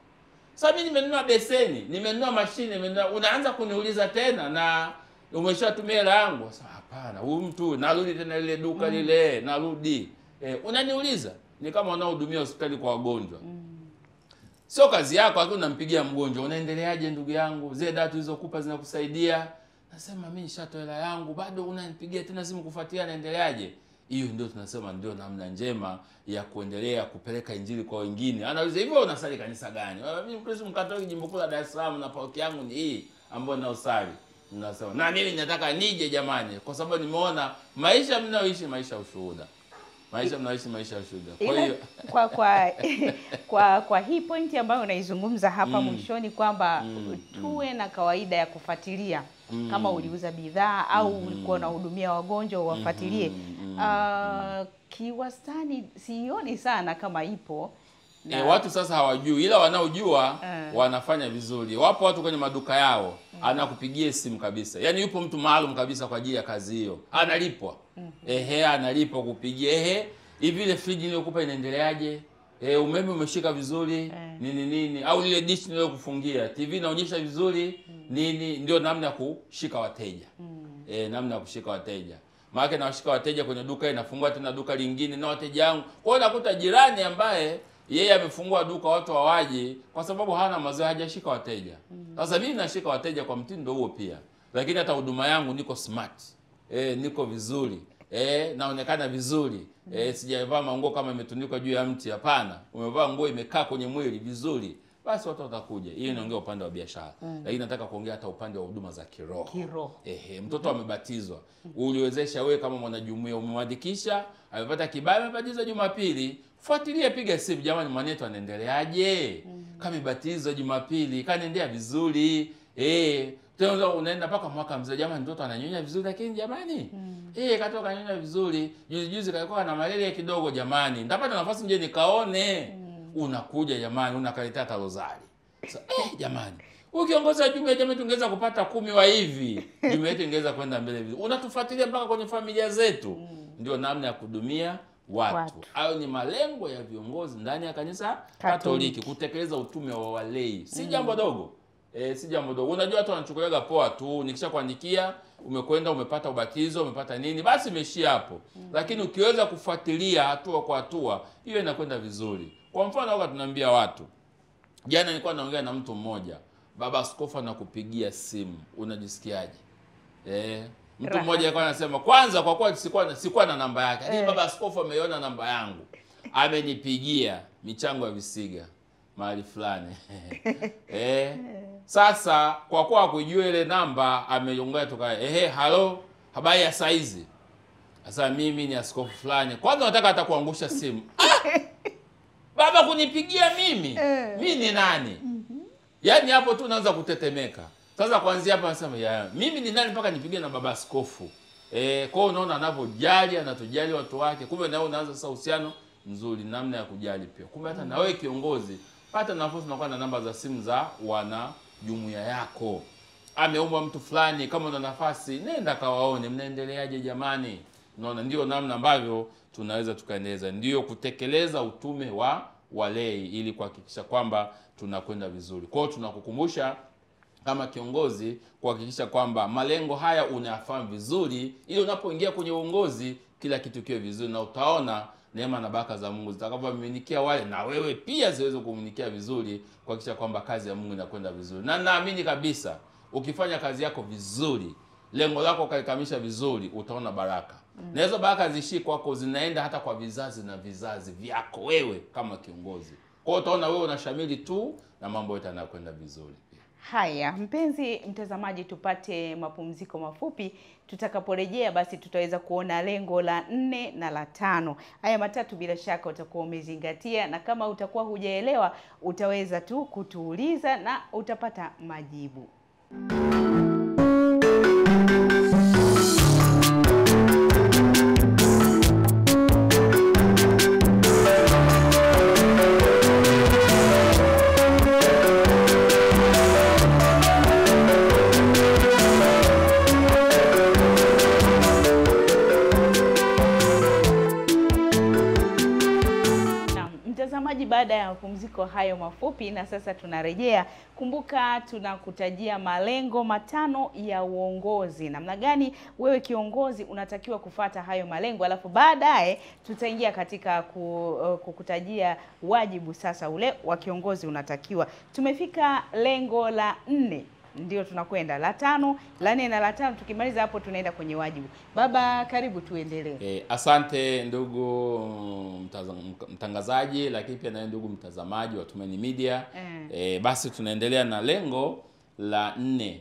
Sasa mimi nimenunua beseni, nimenunua mashine, unaanza kuniuliza tena na umeshatumia hela yangu. Sasa hapana, huyu mtu narudi tena ile duka lile, narudi. Unaniuliza ni kama unaohudumia hospitali kwa wagonjwa. Sio kazi yako, lakini unampigia mgonjwa, unaendeleaje ndugu yangu? Zile dawa tulizokupa zinakusaidia? Nasema mimi nishatoa hela yangu, bado unanipigia tena simu kufuatia naendeleaje? Hiyo ndio tunasema ndio namna njema ya kuendelea kupeleka injili kwa wengine. Anauliza hivyo, unasali kanisa gani? Mimi Mkristo Mkatoliki jimbo kuu la Dar es Salaam, na parokia yangu ni hii ambayo naosali. Ninasema na mimi nataka nije jamani, kwa sababu nimeona maisha mnaoishi maisha ushuhuda. Maisha mnaishi maisha ya ushuhuda. Kwa hiyo kwa hii pointi ambayo unaizungumza hapa mwishoni, kwamba tuwe na kawaida ya kufuatilia. Kama uliuza bidhaa au ulikuwa unahudumia wagonjwa, uwafuatilie. Kiwastani sioni sana kama ipo. Watu sasa hawajui, ila wanaojua wanafanya vizuri. Wapo watu kwenye maduka yao, anakupigia simu kabisa. Yaani yupo mtu maalum kabisa kwa ajili ya kazi hiyo. Analipwa. Analipwa kupigia. Hivi ile friji niliyokupa inaendeleaje? Umeme umeshika vizuri? Nini? Au ile dish niliyokufungia, TV inaonyesha vizuri? Nini? Ndio namna ya kushika wateja. Namna ya kushika wateja. Maana nawashika wateja kwenye duka, inafungua tena duka lingine na wateja wangu. Kwa hiyo nakuta jirani ambaye yeye amefungua duka watu hawaje kwa sababu hana mazoea, hajashika wateja. Sasa mimi nashika wateja kwa mtindo huo pia. Lakini hata huduma yangu niko smart. Niko vizuri. Naonekana vizuri. Sijavaa manguo kama imetundikwa juu ya mti, hapana. Umevaa nguo imekaa kwenye mwili vizuri. Basi watu watakuja. Hiyo inaongea upande wa biashara. Lakini nataka kuongea hata upande wa huduma za kiroho. Mtoto amebatizwa. Uliwezesha wewe kama mwanajumuiya, umemwadikisha, amepata kibali, amebatizwa Jumapili. Fuatilia, piga simu, jamani mwanetu anaendeleaje? Kama ibatizwa Jumapili, kanaendea vizuri. Tena unaenda mpaka mwaka mzee, jamani mtoto ananyonya vizuri lakini jamani. Katoka ananyonya vizuri. Juzi kalikuwa na malaria kidogo jamani. Nitapata nafasi nje nikaone. Unakuja jamani, unakaletea hata rozari. Jamani. Ukiongoza jumuiya jamani, tungeweza kupata 10 wa hivi. Jumuiya yetu ingeweza kwenda mbele vizuri. Unatufuatilia mpaka kwenye familia zetu. Ndio namna ya kudumia watu. Hayo ni malengo ya viongozi ndani ya kanisa Katoliki, kutekeleza utume wa walei. Si jambo dogo. Si jambo dogo. Unajua watu wanachukulia poa tu, nikishakuandikia, umekwenda, umepata ubatizo, umepata nini, basi imeishia hapo. Lakini ukiweza kufuatilia hatua kwa hatua, hiyo inakwenda vizuri. Kwa mfano wakati tunaambia watu, jana nilikuwa naongea na mtu mmoja, baba askofu anakupigia simu, unajisikiaje? Mtu mmoja alikuwa anasema, kwanza kwa kuwa sikuwa na namba yake, lakini baba askofu ameiona namba yangu. Amenipigia michango ya visiga mahali fulani. Sasa kwa kuwa kujua ile namba, ameongea tukae, halo, habari ya saizi? Sasa mimi ni askofu fulani. Kwanza nataka hata kuangusha simu. Baba kunipigia mimi? Mimi ni nani? Yaani hapo tu naanza kutetemeka. Sasa kuanzia hapa nasema, mimi ni nani mpaka nipigie na baba askofu? Kwa unaona anavyojali, anatujali watu wake. Kumbe na wewe unaanza sasa uhusiano mzuri, namna ya kujali pia. Kumbe hata na wewe kiongozi, pata nafasi unakuwa na namba za simu za wana jumuiya yako. Ameomba mtu fulani, kama una nafasi nenda kawaone, mnaendeleaje jamani? Unaona, ndio namna ambavyo tunaweza tukaendeleza, ndio kutekeleza utume wa walei ili kuhakikisha kwamba tunakwenda vizuri. Kwa hiyo tunakukumbusha kama kiongozi kuhakikisha kwamba malengo haya unayafahamu vizuri, ili unapoingia kwenye uongozi kila kitu kiwe vizuri, na utaona neema na baraka za Mungu zitakapomiminikia wale, na wewe pia ziweze kumiminikia vizuri, kuhakikisha kwamba kazi ya Mungu inakwenda vizuri. Na naamini kabisa ukifanya kazi yako vizuri, lengo lako ukalikamilisha vizuri, utaona baraka. Na hizo baraka ziishi kwako, zinaenda hata kwa vizazi na vizazi vyako wewe kama kiongozi. Kwa hiyo utaona wewe unashamili tu na mambo yote yanakwenda vizuri. Haya, mpenzi mtazamaji, tupate mapumziko mafupi. Tutakaporejea basi tutaweza kuona lengo la 4 na la 5. Haya matatu bila shaka utakuwa umezingatia, na kama utakuwa hujaelewa utaweza tu kutuuliza na utapata majibu. Baada ya mapumziko hayo mafupi, na sasa tunarejea. Kumbuka tunakutajia malengo 5 ya uongozi. Namna gani wewe kiongozi unatakiwa kufata hayo malengo, alafu baadaye tutaingia katika kukutajia wajibu sasa ule wa kiongozi unatakiwa. Tumefika lengo la 4. Ndio tunakwenda la 5, la 4 na la 5. Tukimaliza hapo tunaenda kwenye wajibu. Baba, karibu tuendelee. Asante ndugu mtangazaji, lakini pia na ndugu mtazamaji wa Tumaini Media. Basi tunaendelea na lengo la 4.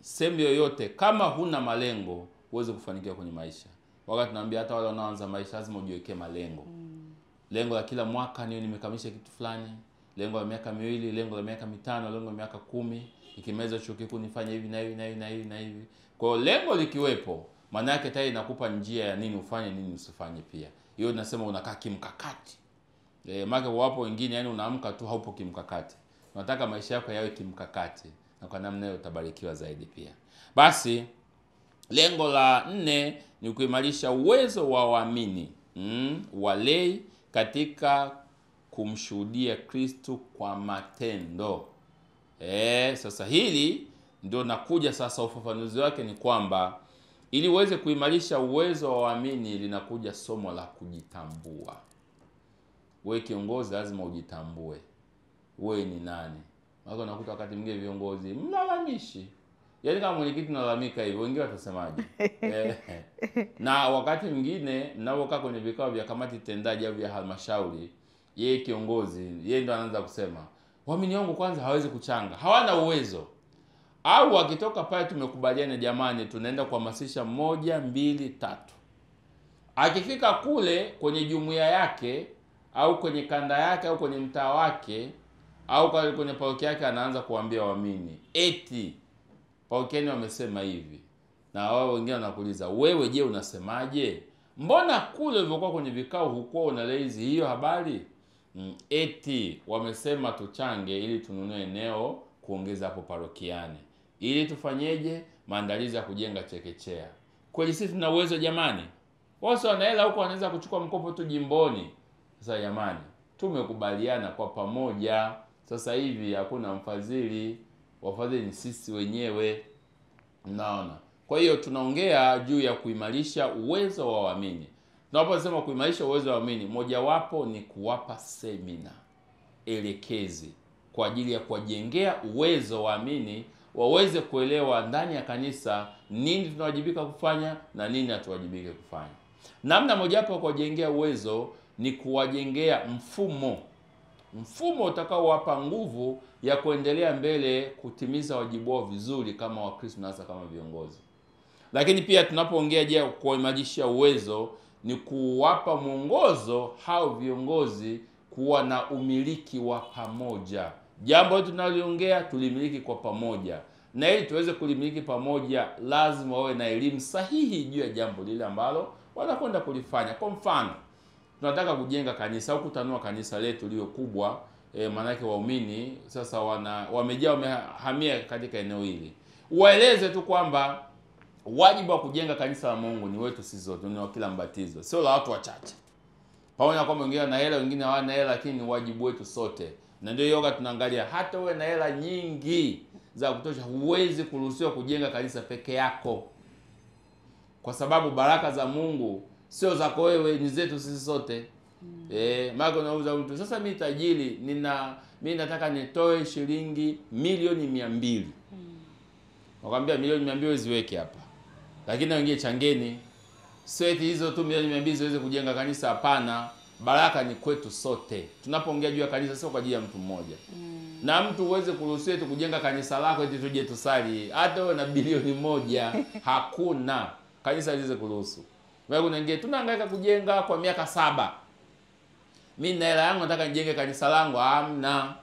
Sehemu yoyote kama huna malengo huwezi kufanikiwa kwenye maisha. Wakati tunaambia hata wale wanaoanza maisha lazima ujiwekee malengo. Lengo la kila mwaka ni nimekamilisha kitu fulani, lengo la miaka 2, lengo la miaka 5, lengo la miaka 10. Ikimaliza chuo kikuu nifanye hivi na hivi na hivi na hivi na hivi. Kwa hiyo lengo likiwepo, maana yake tayari inakupa njia ya nini ufanye, nini usifanye pia. Hiyo tunasema unakaa kimkakati. Maana wapo wengine yani unaamka tu haupo kimkakati. Unataka maisha yako yawe kimkakati, na kwa namna hiyo utabarikiwa zaidi pia. Basi lengo la 4 ni kuimarisha uwezo wa waamini walei katika kumshuhudia Kristo kwa matendo. Sasa hili ndio nakuja sasa, ufafanuzi wake ni kwamba ili uweze kuimarisha uwezo wa waamini linakuja somo la kujitambua. Wewe kiongozi lazima ujitambue. Wewe ni nani? Maana unakuta wakati mwingine viongozi mlalamishi. Yaani kama mwenyekiti unalalamika hivyo, wengine watasemaje? Na wakati mwingine mnapokaa kwenye vikao vya kamati tendaji au vya halmashauri, yeye kiongozi, yeye ndo anaanza kusema, waamini wangu kwanza hawezi kuchanga, hawana uwezo. Au wakitoka pale tumekubaliana jamani tunaenda kuhamasisha 1, 2, 3. Akifika kule kwenye jumuiya yake au kwenye kanda yake au kwenye mtaa wake au kwenye parokia yake anaanza kuambia waamini, eti parokiani wamesema hivi. Na wao wengine wanakuuliza, wewe je unasemaje? Mbona kule ulivyokuwa kwenye vikao hukuwa unalezi hiyo habari? Eti wamesema tuchange ili tununue eneo kuongeza hapo parokiani. Ili tufanyeje? Maandalizi ya kujenga chekechea. Kweli sisi tuna uwezo jamani? Wao wana hela huko, wanaweza kuchukua mkopo tu jimboni. Sasa jamani, tumekubaliana kwa pamoja. Sasa hivi hakuna mfadhili, wafadhili ni sisi wenyewe. Unaona? Kwa hiyo tunaongea juu ya kuimarisha uwezo wa waamini. Tunaposema kuimarisha uwezo wa waamini, mojawapo ni kuwapa semina elekezi kwa ajili ya kuwajengea uwezo wa waamini waweze kuelewa ndani ya kanisa nini tunawajibika kufanya na nini hatuwajibike kufanya. Namna mojawapo kuwajengea uwezo ni kuwajengea mfumo utakaowapa nguvu ya kuendelea mbele kutimiza wajibu wao vizuri kama Wakristo na hasa kama viongozi. Lakini pia tunapoongea je kuimarisha uwezo ni kuwapa mwongozo hao viongozi kuwa na umiliki wa pamoja. Jambo hili tunaliongea tulimiliki kwa pamoja. Na ili tuweze kulimiliki pamoja lazima wawe na elimu sahihi juu ya jambo lile ambalo wanakwenda kulifanya. Kwa mfano, tunataka kujenga kanisa au kutanua kanisa letu liwe kubwa, manake waumini sasa wamejaa wamehamia katika eneo hili. Waeleze tu kwamba wajibu wa kujenga kanisa la Mungu ni wetu sisi zote, ni wa kila mbatizo, sio la watu wachache. Pamoja kwamba wengine wana hela, wengine hawana hela, lakini ni wajibu wetu sote. Na ndio yoga tunaangalia, hata uwe na hela nyingi za kutosha huwezi kuruhusiwa kujenga kanisa peke yako. Kwa sababu baraka za Mungu sio zako wewe, ni zetu sisi sote. Maana unauza mtu. Sasa mimi tajiri mimi nataka nitoe shilingi milioni 200. Wakamwambia milioni 200 ziweke hapa. Lakini wengine changeni. Sio eti hizo tu milioni 200 ziweze kujenga kanisa, hapana. Baraka ni kwetu sote. Tunapoongea juu ya kanisa sio kwa ajili ya mtu mmoja. Na mtu uweze kuruhusiwa tu kujenga kanisa lako eti tuje tusali. Hata wewe na bilioni 1 hakuna. Kanisa liweze kuruhusu. Wewe unaingia tunahangaika kujenga kwa miaka 7. Mimi na hela yangu nataka nijenge kanisa langu, hamna.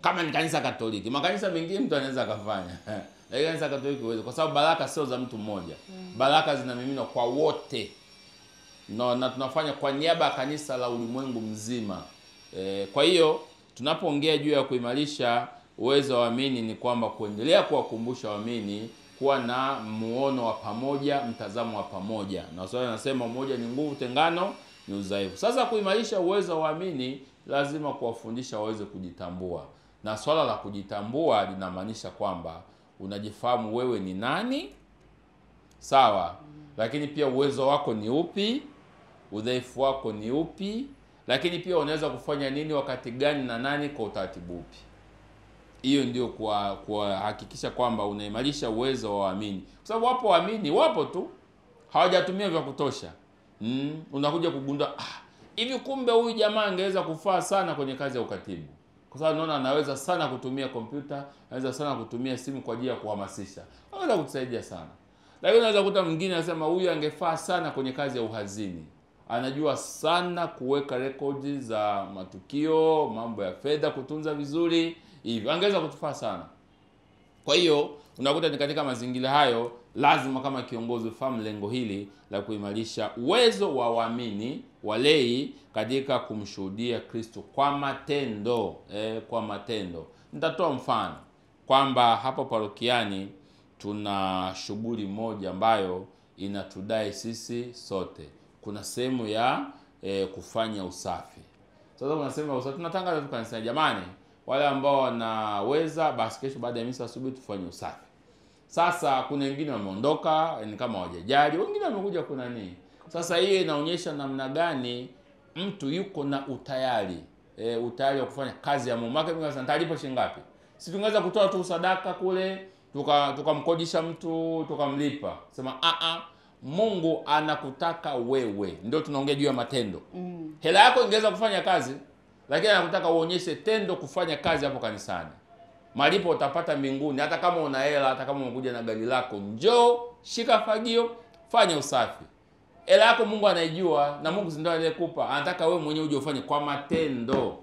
Kama ni kanisa Katoliki, makanisa mengine mtu anaweza akafanya. Lakini kanisa Katoliki huwezi, kwa sababu baraka sio za mtu mmoja. Baraka zinamiminwa kwa wote. Na tunafanya kwa niaba ya kanisa la ulimwengu mzima. Kwa hiyo tunapoongea juu ya kuimarisha uwezo wa waamini ni kwamba kuendelea kuwakumbusha waamini kuwa na muono wa pamoja, mtazamo wa pamoja. Na swali nasema umoja ni nguvu, tengano ni udhaifu. Sasa kuimarisha uwezo wa waamini lazima kuwafundisha waweze kujitambua. Na swala la kujitambua linamaanisha kwamba unajifahamu wewe ni nani? Sawa. Lakini pia uwezo wako ni upi? Udhaifu wako ni upi? Lakini pia unaweza kufanya nini wakati gani na nani kwa utaratibu upi? Hiyo ndio kuhakikisha kwamba unaimarisha uwezo wa waamini. Kwa sababu wapo waamini, wapo tu hawajatumia vya kutosha. Unakuja kugundua hivi kumbe huyu jamaa angeweza kufaa sana kwenye kazi ya ukatibu. Kwa sababu naona anaweza sana kutumia kompyuta, anaweza sana kutumia simu kwa ajili ya kuhamasisha. Anaweza kutusaidia sana. Lakini unaweza kukuta mwingine anasema huyu angefaa sana kwenye kazi ya uhazini. Anajua sana kuweka rekodi za matukio, mambo ya fedha kutunza vizuri, hivyo angeweza kutufaa sana. Kwa hiyo unakuta ni katika mazingira hayo lazima kama kiongozi ufahamu lengo hili la kuimarisha uwezo wa waamini walei katika kumshuhudia Kristo kwa matendo. Kwa matendo. Nitatoa mfano kwamba hapo parokiani tuna shughuli moja ambayo inatudai sisi sote. Kuna sehemu ya kufanya usafi. Sasa kuna sehemu ya usafi. Tunatangaza tu kanisani, jamani, wale ambao wanaweza basi kesho baada ya misa asubuhi tufanye usafi. Sasa kuna wengine wameondoka, ni kama hawajajali, wengine wamekuja kuna nini. Sasa hiyo inaonyesha namna gani mtu yuko na utayari, utayari wa kufanya kazi ya Mungu. Maka mimi nasema talipo shilingi ngapi? Si tungeweza kutoa tu sadaka kule, tukamkodisha mtu, tukamlipa. Sema Mungu anakutaka wewe. Ndio tunaongea juu ya matendo. Hela yako ingeweza kufanya kazi, lakini anakutaka uonyeshe tendo kufanya kazi hapo kanisani. Malipo utapata mbinguni. Hata kama una hela, hata kama umekuja na gari lako, njoo, shika fagio, fanya usafi. Hela yako Mungu anaijua, na Mungu ndio aliyekupa. Anataka wewe mwenyewe uje ufanye kwa matendo.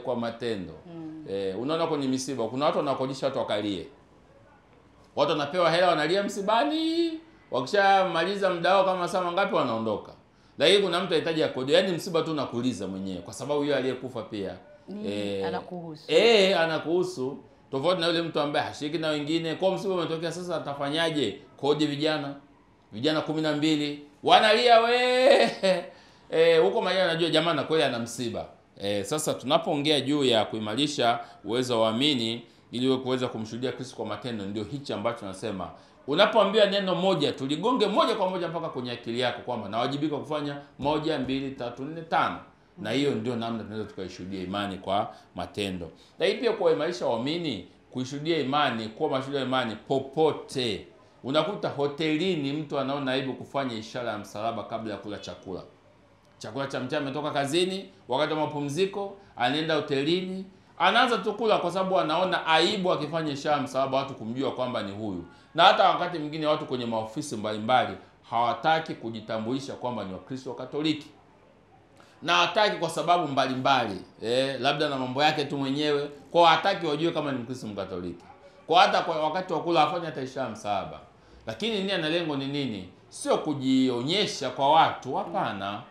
Kwa matendo. Unaona kwenye misiba kuna watu wanakodisha watu wakalie. Watu wanapewa hela wanalia msibani, wakishamaliza muda wao kama saa ngapi wanaondoka. Lakini kuna mtu anahitaji akodi, yaani msiba tu unakuuliza mwenyewe kwa sababu yule aliyekufa pia anakuhusu. Anakuhusu. Tofauti na yule mtu ambaye hashiki na wengine. Kwa msiba umetokea sasa atafanyaje? Kodi vijana 12 wanalia huko majana anajua jamaa na kweli ana msiba. Sasa tunapoongea juu ya kuimarisha uwezo wa waamini ili wewe kuweza kumshuhudia Kristo kwa matendo, ndio hichi ambacho nasema. Unapoambia neno moja tuligonge moja kwa moja mpaka kwenye akili yako kwamba nawajibika kufanya 1 2 3 4 5. Na hiyo ndio namna tunaweza tukaishuhudia imani kwa matendo. Na hii pia kuimarisha waamini kuishuhudia imani, kwa mashuhuda ya imani popote. Unakuta hotelini mtu anaona aibu kufanya ishara ya msalaba kabla ya kula chakula. Chakula cha mchana ametoka kazini, wakati wa mapumziko anaenda hotelini, anaanza tu kula kwa sababu anaona aibu akifanya ishara ya msalaba watu kumjua kwamba ni huyu. Na hata wakati mwingine watu kwenye maofisi mbalimbali hawataki kujitambulisha kwamba ni Wakristo wa Katoliki. Na hataki kwa sababu mbalimbali, labda na mambo yake tu mwenyewe, kwa hataki wajue kama ni Mkristo Mkatoliki. Kwa hata kwa wakati wa kula afanye hata ishara msalaba. Lakini nia na lengo ni nini? Sio kujionyesha kwa watu, hapana.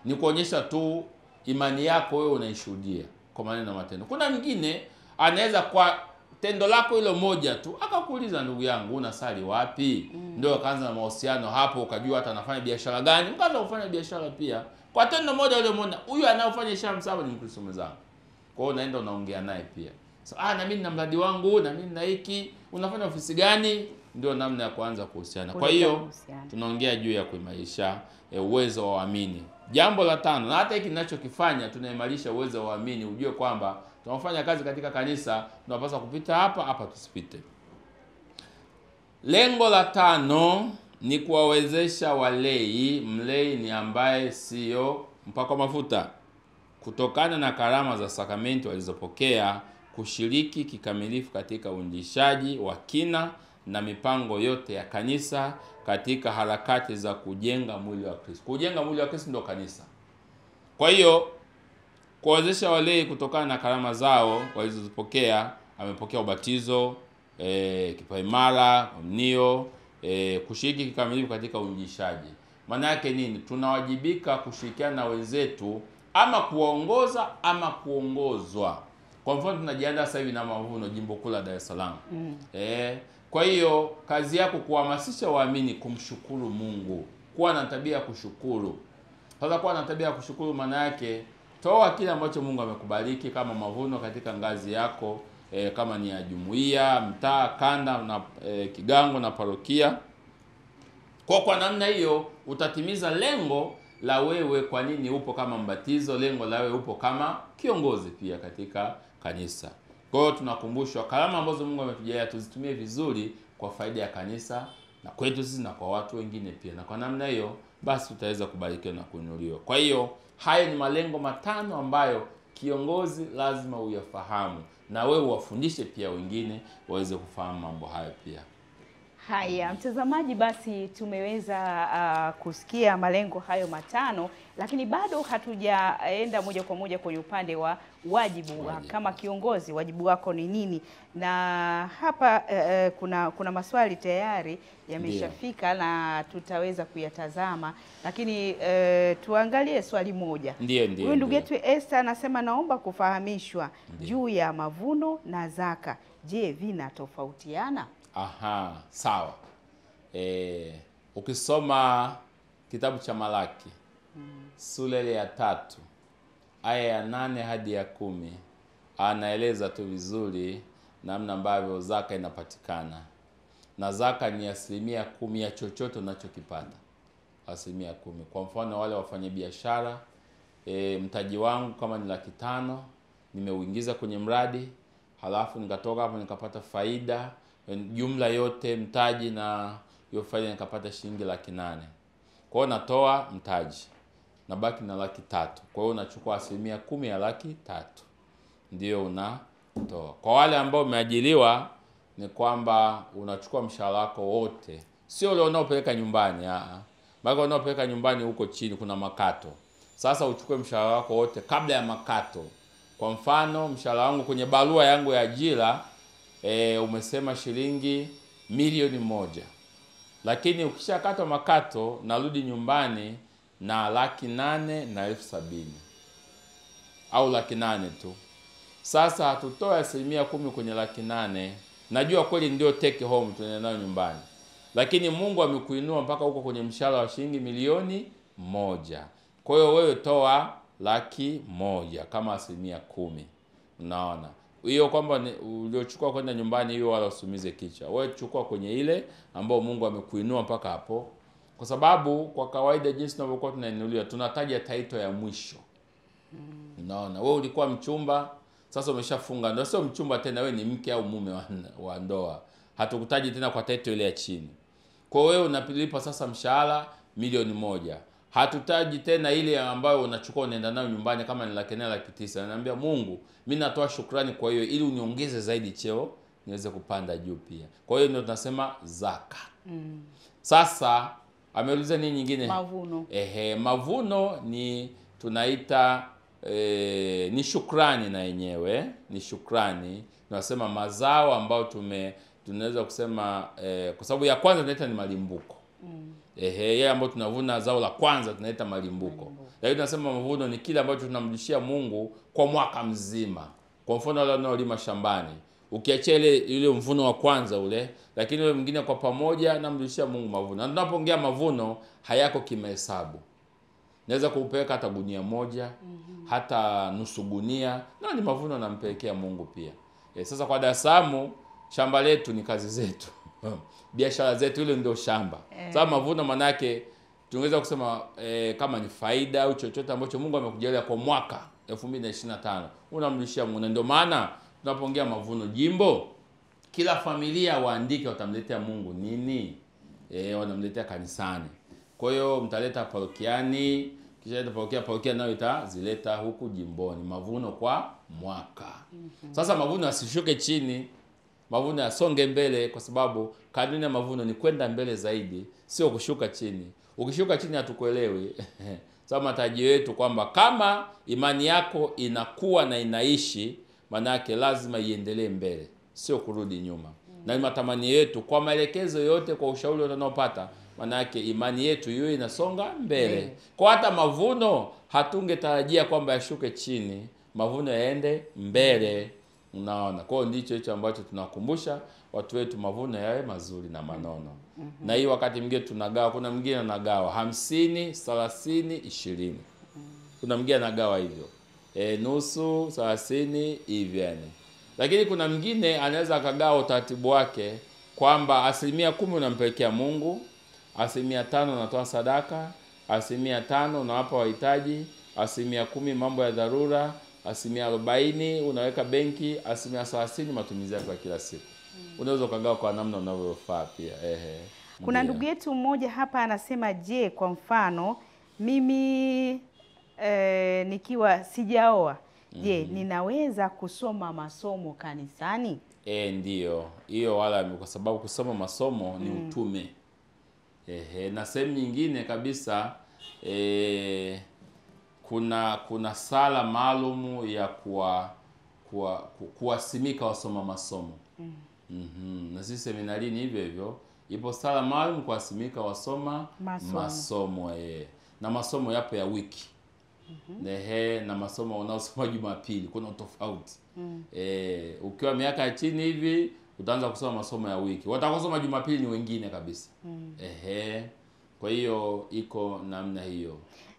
Ni kuonyesha tu imani yako wewe unaishuhudia kwa maneno na matendo. Kuna mwingine anaweza kwa tendo lako hilo moja tu akakuuliza, ndugu yangu unasali wapi? Ndio akaanza na mahusiano hapo, ukajua hata anafanya biashara gani, ukaanza kufanya biashara pia. Kwa tendo moja yule mmoja, huyu anayofanya ishara msalaba ni Mkristo mwenzangu. Kwa hiyo unaenda unaongea naye pia. So, na mimi nina mradi wangu, na mimi nina hiki, unafanya ofisi gani? ndio namna ya kuanza kuhusiana. Kwa hiyo tunaongea juu ya kuimarisha uwezo wa waamini. Jambo la 5, na hata hiki ninachokifanya tunaimarisha uwezo wa waamini, ujue kwamba tunafanya kazi katika kanisa, tunapaswa kupita hapa tusipite. Lengo la 5 ni kuwawezesha walei, mlei ni ambaye sio mpakwa mafuta, kutokana na karama za sakramenti walizopokea, kushiriki kikamilifu katika uinjilishaji wa kina na mipango yote ya kanisa katika harakati za kujenga mwili wa Kristo. Kujenga mwili wa Kristo ndio kanisa. Kwa hiyo kuwawezesha walei kutokana na karama zao walizozipokea, amepokea ubatizo, kipaimara, omnio, kushiriki kikamilifu katika uinjilishaji. Maana yake nini? Tunawajibika kushirikiana na wenzetu, ama kuwaongoza ama kuongozwa. Kwa mfano tunajiandaa sasa hivi na mavuno jimbo kuu la Dar es Salaam. Kwa hiyo kazi yako kuhamasisha waamini kumshukuru Mungu, kuwa na tabia ya kushukuru. Sasa kuwa na tabia ya kushukuru maana yake toa kile ambacho Mungu amekubariki kama mavuno katika ngazi yako, kama ni ya jumuiya, mtaa, kanda na kigango na parokia. Kwa namna hiyo utatimiza lengo la wewe kwa nini upo kama mbatizo, lengo la wewe upo kama kiongozi pia katika kanisa. Kwa hiyo tunakumbushwa karama ambazo Mungu ametujalia tuzitumie vizuri kwa faida ya kanisa na kwetu sisi na kwa watu wengine pia. Na kwa namna hiyo basi tutaweza kubarikiwa na kuinuliwa. Kwa hiyo haya ni malengo 5 ambayo kiongozi lazima uyafahamu, na wewe uwafundishe pia wengine waweze kufahamu mambo hayo pia. Haya, mtazamaji, basi tumeweza kusikia malengo hayo 5, lakini bado hatujaenda moja kwa moja kwenye upande wa wajibu. Kama kiongozi, wajibu wako ni nini? Na hapa kuna maswali tayari yameshafika na tutaweza kuyatazama, lakini tuangalie swali moja. Huyu ndugu yetu Esther anasema naomba kufahamishwa juu ya mavuno na zaka. Je, vinatofautiana? Aha, sawa. Ukisoma kitabu cha Malaki sura ya 3 aya ya 8 hadi ya 10, anaeleza tu vizuri namna ambavyo zaka inapatikana. Na zaka ni 10% ya chochote unachokipata. 10%. Kwa mfano wale wafanyabiashara, mtaji wangu kama ni 500,000 nimeuingiza kwenye mradi, halafu nikatoka hapo nikapata faida, jumla yote mtaji na hiyo faida nikapata shilingi 800,000. Kwa hiyo natoa mtaji, nabaki na 300,000. Kwa hiyo unachukua 10% ya 300,000 ndio unatoa. Kwa wale ambao umeajiriwa ni kwamba unachukua mshahara wako wote, sio ule unaopeleka nyumbani. Maana unaopeleka nyumbani huko chini kuna makato. Sasa uchukue mshahara wako wote kabla ya makato. Kwa mfano mshahara wangu kwenye barua yangu ya ajira umesema shilingi 1,000,000. Lakini ukishakata makato narudi nyumbani na 8,70,000 au 800,000 tu. Sasa hatutoa 10% kwenye 800,000. Najua kweli ndio take home tunaenda nayo nyumbani. Lakini Mungu amekuinua mpaka huko kwenye mshahara wa shilingi 1,000,000. Kwa hiyo wewe toa 100,000 kama 10%. Unaona? Hiyo kwamba uliochukua kwenda nyumbani hiyo wala usumize kichwa. Wewe chukua kwenye ile ambao Mungu amekuinua mpaka hapo. Kwa sababu kwa kawaida jinsi tunavyokuwa tunainuliwa tunataja title ya mwisho. Unaona? Wewe ulikuwa mchumba, sasa umeshafunga ndoa, sio mchumba tena, wewe ni mke au mume wa ndoa. Hatukutaji tena kwa title ile ya chini. Kwa wewe unapilipa sasa mshahara 1,000,000. Hatutaji tena ile ambayo unachukua unaenda nayo nyumbani kama ni 8,000, 9,000. Naambia Mungu, mimi natoa shukrani kwa hiyo ili uniongeze zaidi cheo niweze kupanda juu pia. Kwa hiyo ndio tunasema zaka. Sasa ameuliza nini nyingine? Mavuno. Mavuno ni tunaita ni shukrani na yenyewe, ni shukrani. Tunasema mazao ambayo tunaweza kusema kwa sababu ya kwanza tunaita ni malimbuko. Yeye ambayo tunavuna zao la kwanza tunaita malimbuko. Lakini tunasema mavuno ni kile ambacho tunamrudishia Mungu kwa mwaka mzima. Kwa mfano wale wanaolima shambani, ukiachia ile mvuno wa kwanza ule, lakini ule mwingine kwa pamoja namrudishia Mungu mavuno. Na tunapoongea mavuno hayako kimahesabu. Naweza kupeleka hata gunia moja, hata nusu gunia, na ni mavuno nampelekea Mungu pia. Sasa kwa Dar es Salaam shamba letu ni kazi zetu. biashara zetu, ile ndio shamba. Sasa mavuno manake tungeweza kusema kama ni faida au chochote ambacho Mungu amekujalia kwa mwaka 2025 unamrudishia Mungu. Ndio maana tunapoongea mavuno jimbo, kila familia waandike watamletea Mungu nini, wanamletea kanisani. Kwa hiyo mtaleta parokiani, kisha parokia nayo itazileta huku jimboni, mavuno kwa mwaka. Sasa mavuno yasishuke chini, mavuno yasonge mbele, kwa sababu kanuni ya mavuno ni kwenda mbele zaidi, sio kushuka chini. Ukishuka chini hatukuelewi. Sasa matarajio yetu kwamba kama imani yako inakuwa na inaishi, manake lazima iendelee mbele, sio kurudi nyuma. Na matamanio yetu kwa maelekezo yote, kwa ushauri tunaopata, manake imani yetu hiyo inasonga mbele. Kwa hata mavuno hatungetarajia kwamba yashuke chini, mavuno yaende mbele. Unaona, kwa hiyo ndicho hicho ambacho tunakumbusha watu wetu, mavuno yawe mazuri na manono. Na hii wakati mwingine tunagawa, kuna mwingine anagawa 50, 30, 20. Kuna mwingine anagawa hivyo. Nusu, 30 hivi yani. Lakini kuna mwingine anaweza akagawa utaratibu wake kwamba 10% unampelekea Mungu, 5% unatoa sadaka, 5% unawapa wahitaji, 10% mambo ya dharura, 40% unaweka benki, 30% matumizi yako ya kila siku. Unaweza ukagawa kwa namna unavyofaa pia. Kuna ndugu yetu mmoja hapa anasema, je, kwa mfano mimi nikiwa sijaoa, je, ninaweza kusoma masomo kanisani? Ndiyo. Hiyo wala, kwa sababu kusoma masomo ni utume. Na sehemu nyingine kabisa kuna sala maalumu ya kuwasimika wasoma masomo. Na sisi seminarini hivyo hivyo ipo sala maalum kuwasimika wasoma masomo. Na masomo yapo ya wiki. Na masomo unaosoma Jumapili kuna tofauti. Ukiwa miaka ya chini hivi utaanza kusoma masomo ya wiki. Watakosoma Jumapili ni wengine kabisa. Kwa hiyo iko namna hiyo.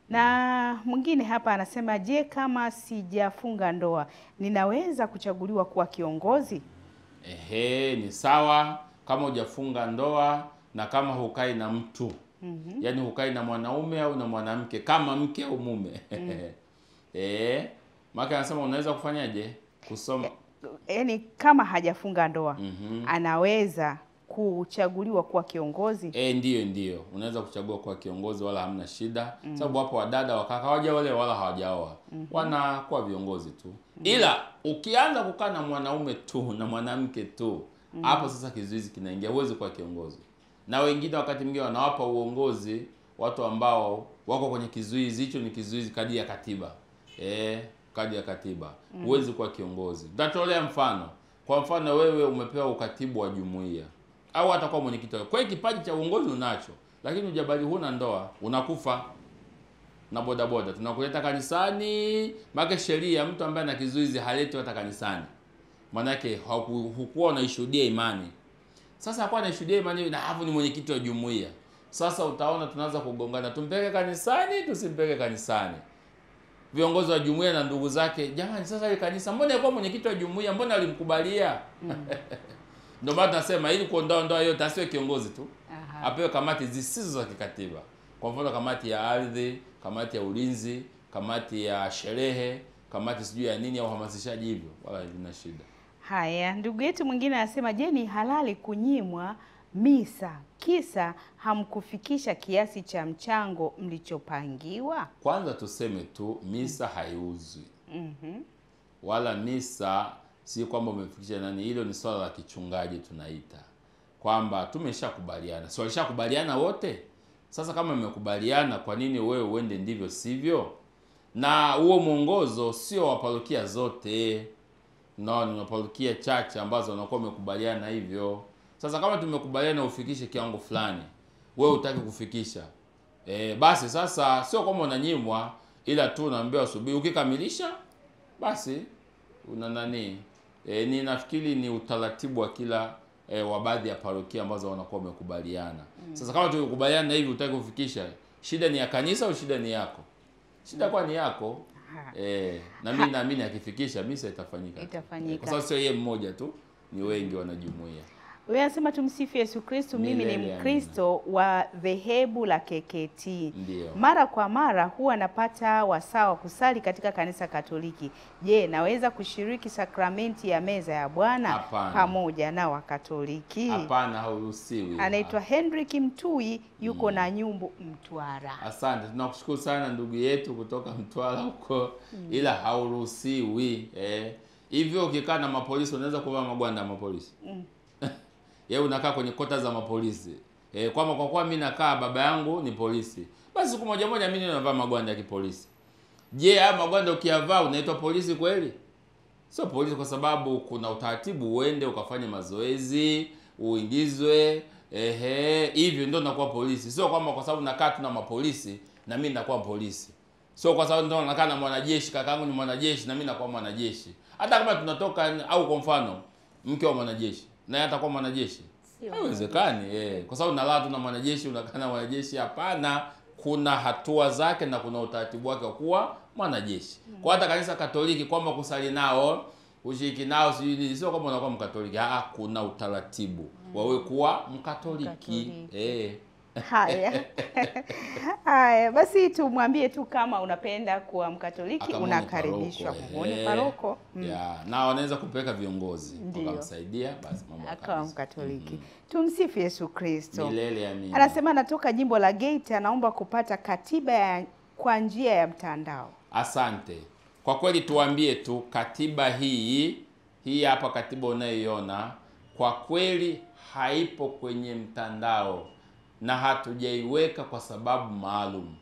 Na mwingine hapa anasema, je, kama sijafunga ndoa ninaweza kuchaguliwa kuwa kiongozi? Ni sawa kama hujafunga ndoa na kama hukai na mtu. Yaani hukai na mwanaume au na mwanamke, kama mke au mume. Maka anasema unaweza kufanyaje? Kusoma. Yaani kama hajafunga ndoa anaweza kuchaguliwa kuwa kiongozi? Ndiyo. Unaweza kuchagua kuwa kiongozi, wala hamna shida. Sababu hapo wadada wakaka hawaja wale wala hawajaoa. Wanakuwa viongozi tu. Ila ukianza kukaa na mwanaume tu na mwanamke tu, hapo sasa kizuizi kinaingia, huwezi kuwa kiongozi. Na wengine wakati mwingine wanawapa uongozi watu ambao wako kwenye kizuizi. Hicho ni kizuizi kadi ya katiba. Kadi ya katiba. Huwezi kuwa kiongozi. Tutatolea mfano. Kwa mfano wewe umepewa ukatibu wa jumuiya au hata kwa mwenyekiti. Kwa hiyo kipaji cha uongozi unacho, lakini hujabali, huna ndoa, unakufa na bodaboda tunakuleta kanisani. Maana sheria, mtu ambaye ana kizuizi haleti hata kanisani. Maana yake hukuwa unaishuhudia imani. Sasa hakuwa anaishuhudia imani na hapo ni mwenyekiti wa jumuiya. Sasa utaona tunaanza kugongana, tumpeleke kanisani, tusimpeleke kanisani. Viongozi wa jumuiya na ndugu zake, jamani, sasa ile kanisa mbona alikuwa mwenyekiti wa jumuiya, mbona alimkubalia? Ndio maana tunasema ili kuondoa ndoa yote asiwe kiongozi tu. Apewe kamati zisizo za kikatiba. Kwa mfano kamati ya ardhi, kamati ya ulinzi, kamati ya sherehe, kamati sijui ya nini, au uhamasishaji, hivyo wala haina shida. Haya, ndugu yetu mwingine anasema, je, ni halali kunyimwa misa kisa hamkufikisha kiasi cha mchango mlichopangiwa? Kwanza tuseme tu misa haiuzwi. Wala misa si kwamba umefikisha nani, hilo ni swala la kichungaji tunaita. Kwamba tumeshakubaliana. So walishakubaliana wote. Sasa kama mmekubaliana, kwa nini wewe uende ndivyo sivyo? Na huo mwongozo sio wa parokia zote. Ni parokia chache ambazo wanakuwa wamekubaliana hivyo. Sasa kama tumekubaliana ufikishe kiwango fulani, wewe hutaki kufikisha, basi sasa sio kama unanyimwa, ila tu unaambiwa subiri, ukikamilisha basi una nani. Ninafikiri ni utaratibu wa kila wa baadhi ya parokia ambazo wanakuwa wamekubaliana. Sasa kama tumekubaliana hivi hutaki kufikisha, shida ni ya kanisa au shida ni yako? Shida kwa ni yako. Na mimi naamini akifikisha misa itafanyika. Kwa sababu sio yeye mmoja tu, ni wengi wanajumuiya. Wewe anasema tumsifu Yesu Kristo. Mimi ni Milele Mkristo wa dhehebu la KKT. Ndio. Mara kwa mara huwa napata wasaa wa kusali katika kanisa Katoliki. Je, naweza kushiriki sakramenti ya meza ya Bwana Hapana. pamoja na Wakatoliki? Hapana, hauruhusiwi. Anaitwa Henrik Mtui, yuko na Nyumbu, Mtwara. Asante, tunakushukuru sana ndugu yetu kutoka Mtwara huko, ila hauruhusiwi. Hivyo ukikaa na mapolisi unaweza kuvaa magwanda ya mapolisi. Yeye unakaa kwenye kota za mapolisi. Kwa kuwa mimi nakaa, baba yangu ni polisi, basi siku moja moja mimi ninavaa magwanda ya kipolisi. Je, haya magwanda ukiyavaa unaitwa polisi kweli? Sio polisi, kwa sababu kuna utaratibu, uende ukafanye mazoezi, uingizwe, hivyo ndio nakuwa polisi. Sio kwamba kwa sababu nakaa tu na mapolisi na mimi nakuwa polisi. Sio kwa sababu ndio nakaa na mwanajeshi, kakaangu ni mwanajeshi na mimi nakuwa mwanajeshi. Hata kama tunatoka, au kwa mfano mke wa mwanajeshi naye atakuwa mwanajeshi, haiwezekani. Kwa sababu nalala tu na mwanajeshi unakaa na mwanajeshi, hapana. Kuna hatua zake na kuna utaratibu wake wa kuwa mwanajeshi. Kwa hata kanisa Katoliki kwamba kusali nao, ushiriki nao, sio kwamba unakuwa Mkatoliki. Kuna utaratibu wawe kuwa Mkatoliki. Haya. Haya, basi tumwambie tu kama unapenda kuwa Mkatoliki unakaribishwa kumwone paroko. Na wanaweza kupeleka viongozi wakamsaidia, basi mambo akawa Mkatoliki. Tumsifu Yesu Kristo. Milele amina. Anasema anatoka jimbo la Geita, anaomba kupata katiba kwa njia ya mtandao. Asante. Kwa kweli tuambie tu, katiba hii hapa, katiba unayoiona kwa kweli haipo kwenye mtandao na hatujaiweka kwa sababu maalum.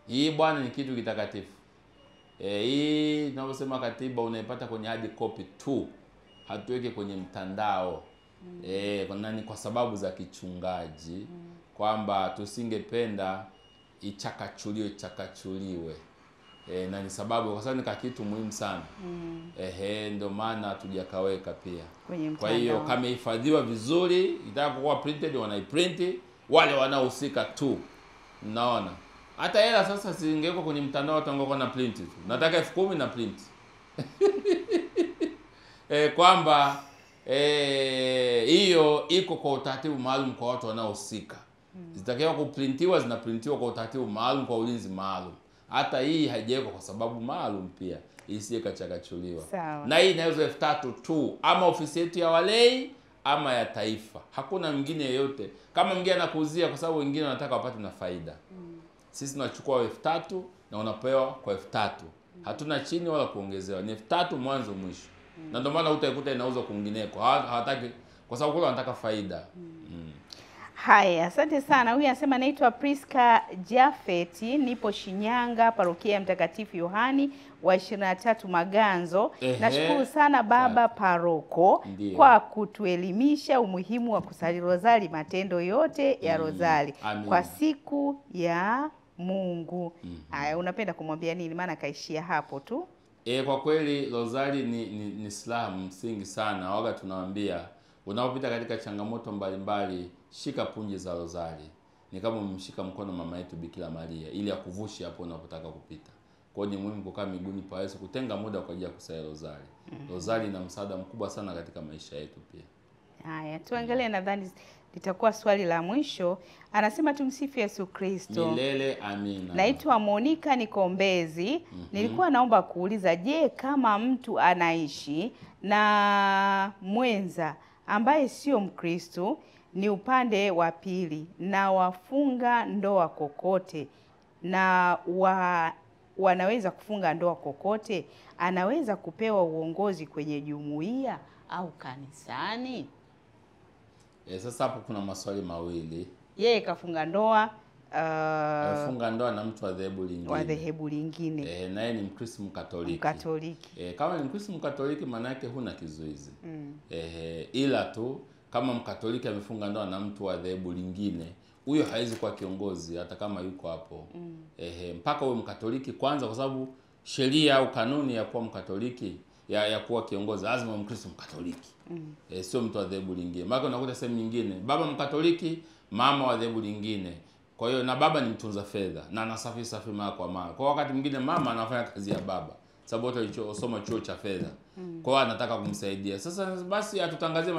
Hii bwana ni kitu kitakatifu. Hii tunaposema katiba unaipata kwenye hard copy tu, hatuweke kwenye mtandao. Kwa sababu za kichungaji, kwamba tusingependa ichakachuliwe. Na ni sababu, kwa sababu ni kitu muhimu sana. Ndio maana hatujakaweka pia kwenye mtandao. Kwa hiyo kama hifadhiwa vizuri, itakapokuwa printed wanaiprint wale wanaohusika tu. Naona hata hela sasa singewekwa kwenye mtandao, watu wangekuwa na print tu. Nataka 10,000 na print. Kwamba hiyo iko kwa utaratibu maalum kwa watu wanaohusika. Zitakiwa kuprintiwa, zinaprintiwa kwa utaratibu maalum, kwa ulinzi maalum. Hata hii haijawekwa kwa sababu maalum pia, isiye kachakachuliwa. Na hii inauzwa 3,000 tu, ama ofisi yetu ya walei ama ya taifa. Hakuna mwingine yeyote. Kama mwingine anakuuzia, kwa sababu wengine wanataka wapate na faida. Sisi tunachukua 3,000 na unapewa kwa 3,000. Hatuna chini wala kuongezewa. Ni 3,000 mwanzo mwisho. Na ndio maana utaikuta inauzwa kwingineko. Hawataki, kwa sababu kule wanataka faida. Haya, asante sana. Huyu anasema naitwa Priska Jafeti, nipo Shinyanga, parokia Mtakatifu Yohani wa 23 Maganzo. Nashukuru sana baba paroko kwa kutuelimisha umuhimu wa kusali rozari, matendo yote ya rozari kwa siku ya Mungu. Unapenda kumwambia nini? Maana kaishia hapo tu. Kwa kweli rozari ni silaha msingi sana. Waga tunawaambia unapopita katika changamoto mbalimbali, shika punje za rozari. Ni kama umemshika mkono mama yetu Bikira Maria, ili akuvushe hapo unapotaka kupita. Kwa hiyo ni muhimu kukaa miguuni pa Yesu, kutenga muda kwa ajili ya kusali rozari. Rozari ina msaada mkubwa sana katika maisha yetu pia. Haya, tuangalie, nadhani litakuwa swali la mwisho. Anasema tumsifu Yesu Kristo. Milele amina. Naitwa Monica, niko Mbezi. Nilikuwa naomba kuuliza, je, kama mtu anaishi na mwenza ambaye sio Mkristo, ni upande wa pili, na wafunga ndoa kokote, na wanaweza kufunga ndoa kokote, anaweza kupewa uongozi kwenye jumuiya au kanisani? Sasa hapo kuna maswali mawili. Yeye kafunga ndoa, funga ndoa na mtu wa dhehebu lingine. Na yeye ni Mkristo Mkatoliki. Kama ni Mkristo Mkatoliki, maana yake huna kizuizi. Ila tu kama Mkatoliki amefunga ndoa na mtu wa dhehebu lingine, huyo hawezi kuwa kiongozi hata kama yuko hapo. Mpaka uwe Mkatoliki kwanza, kwa sababu sheria au kanuni ya kuwa Mkatoliki, ya kuwa kiongozi, lazima Mkristo Mkatoliki. Sio mtu wa dhehebu lingine. Maana unakuta sehemu nyingine baba Mkatoliki, mama wa dhehebu lingine. Kwa hiyo na baba ni mtunza fedha na anasafiri mara kwa mara. Kwa wakati mwingine mama anafanya kazi ya baba. sababu wote walisoma chuo cha fedha. Kwa hiyo anataka kumsaidia. Sasa basi atutangazie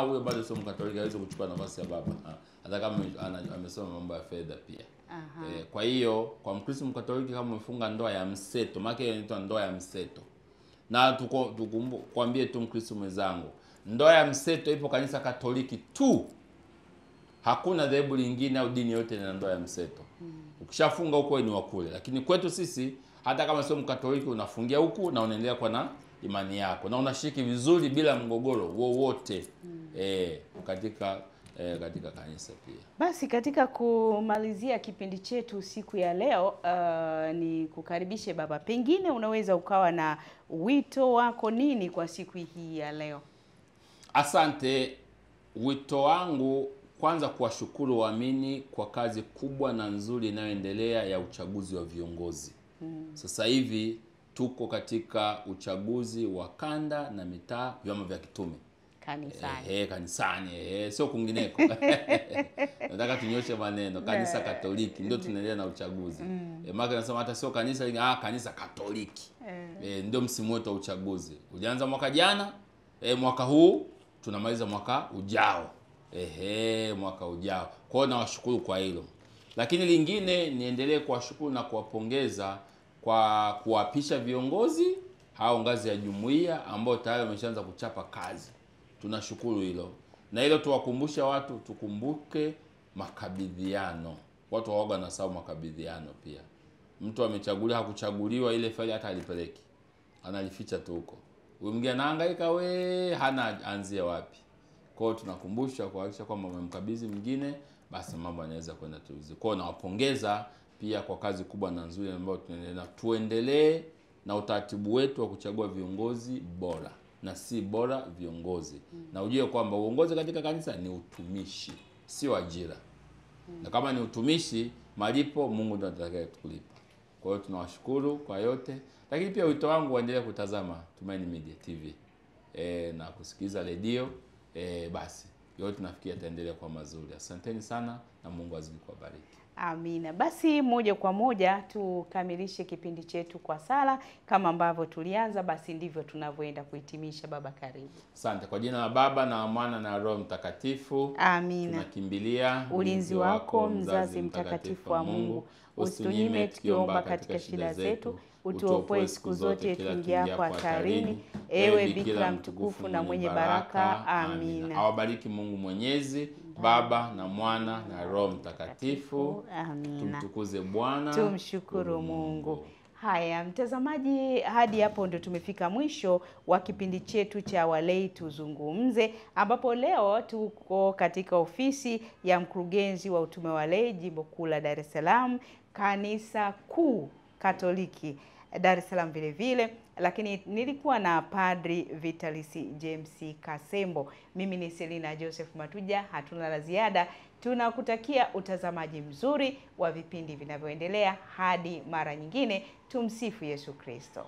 huyo bado sio Mkatoliki, hawezi kuchukua nafasi ya baba. Hata kama amesoma mambo ya fedha pia. Kwa hiyo kwa Mkristo Mkatoliki kama umefunga ndoa ya mseto, maana hiyo inaitwa ndoa ya mseto. Na tukwambie tu Mkristo mwenzangu, ndoa ya mseto ipo kanisa Katoliki tu. Hakuna dhehebu lingine au dini yote ina ndoa ya mseto. Ukishafunga huko ni wa kule. Lakini kwetu sisi hata kama sio Mkatoliki unafungia huku na unaendelea kwa na imani yako na unashiriki vizuri bila mgogoro wowote katika kanisa pia. Basi katika kumalizia kipindi chetu siku ya leo, ni kukaribishe baba. Pengine unaweza ukawa na wito wako nini kwa siku hii ya leo? Asante. Wito wangu kwanza kuwashukuru waamini kwa kazi kubwa na nzuri inayoendelea ya uchaguzi wa viongozi. Sasa hivi tuko katika uchaguzi wa kanda na mitaa, vyama vya kitume. Kanisani. Kanisani. Sio kwingineko. Nataka tunyoshe maneno. Kanisa Katoliki ndio tunaendelea na uchaguzi. Maana nasema hata sio kanisa, kanisa Katoliki. Ndio msimu wetu wa uchaguzi. Ulianza mwaka jana, mwaka huu tunamaliza mwaka ujao. Mwaka ujao. Kwa hiyo nawashukuru kwa hilo. Lakini lingine niendelee kuwashukuru na kuwapongeza kwa kuwapisha viongozi hao ngazi ya jumuiya ambao tayari wameshaanza kuchapa kazi. Tunashukuru hilo. Na hilo tuwakumbusha watu, tukumbuke makabidhiano. Watu waoga na sawa makabidhiano pia. Mtu amechaguliwa hakuchaguliwa, ile faili hata alipeleki. Analificha tu huko. Mwingine anahangaika hana anzia wapi. Kwa hiyo tunakumbusha kuhakikisha kwamba umemkabidhi mwingine, basi mambo yanaweza kwenda vizuri. Kwa hiyo nawapongeza pia kwa kazi kubwa na nzuri ambayo tunaendelea. Tuendelee na utaratibu wetu wa kuchagua viongozi bora na si bora viongozi. Na ujue kwamba uongozi katika kanisa ni utumishi, sio ajira. Na kama ni utumishi, malipo Mungu ndiye atakaye kulipa. Kwa hiyo tunawashukuru kwa yote. Lakini pia wito wangu waendelee kutazama Tumaini Media TV na kusikiliza redio. Basi yote nafikia taendelea kwa mazuri. Asanteni sana na Mungu azidi kuwabariki. Amina. Basi moja kwa moja tukamilishe kipindi chetu kwa sala kama ambavyo tulianza, basi ndivyo tunavyoenda kuhitimisha. Baba, karibu. Asante. Kwa jina la Baba na Mwana na Roho Mtakatifu. Amina. Tunakimbilia ulinzi wako mzazi mtakatifu wa Mungu. Usitunyime tukiomba katika shida zetu, utuopoe siku zote tuingiapo hatarini. Ewe Bikira mtukufu na mwenye baraka. Amina. Awabariki Mungu Mwenyezi, Baba na Mwana na Roho Mtakatifu. Amina. Tumtukuze Bwana, tumshukuru Mungu. Haya mtazamaji, hadi hapo ndio tumefika mwisho wa kipindi chetu cha Walei Tuzungumze, ambapo leo tuko katika ofisi ya mkurugenzi wa utume wa walei Jimbo Kuu la Dar es Salaam, Kanisa Kuu Katoliki Dar es Salaam vile vile, lakini nilikuwa na Padri Vitalis James Kasembo. Mimi ni Selina Joseph Matuja. Hatuna la ziada. Tunakutakia utazamaji mzuri wa vipindi vinavyoendelea hadi mara nyingine. Tumsifu Yesu Kristo.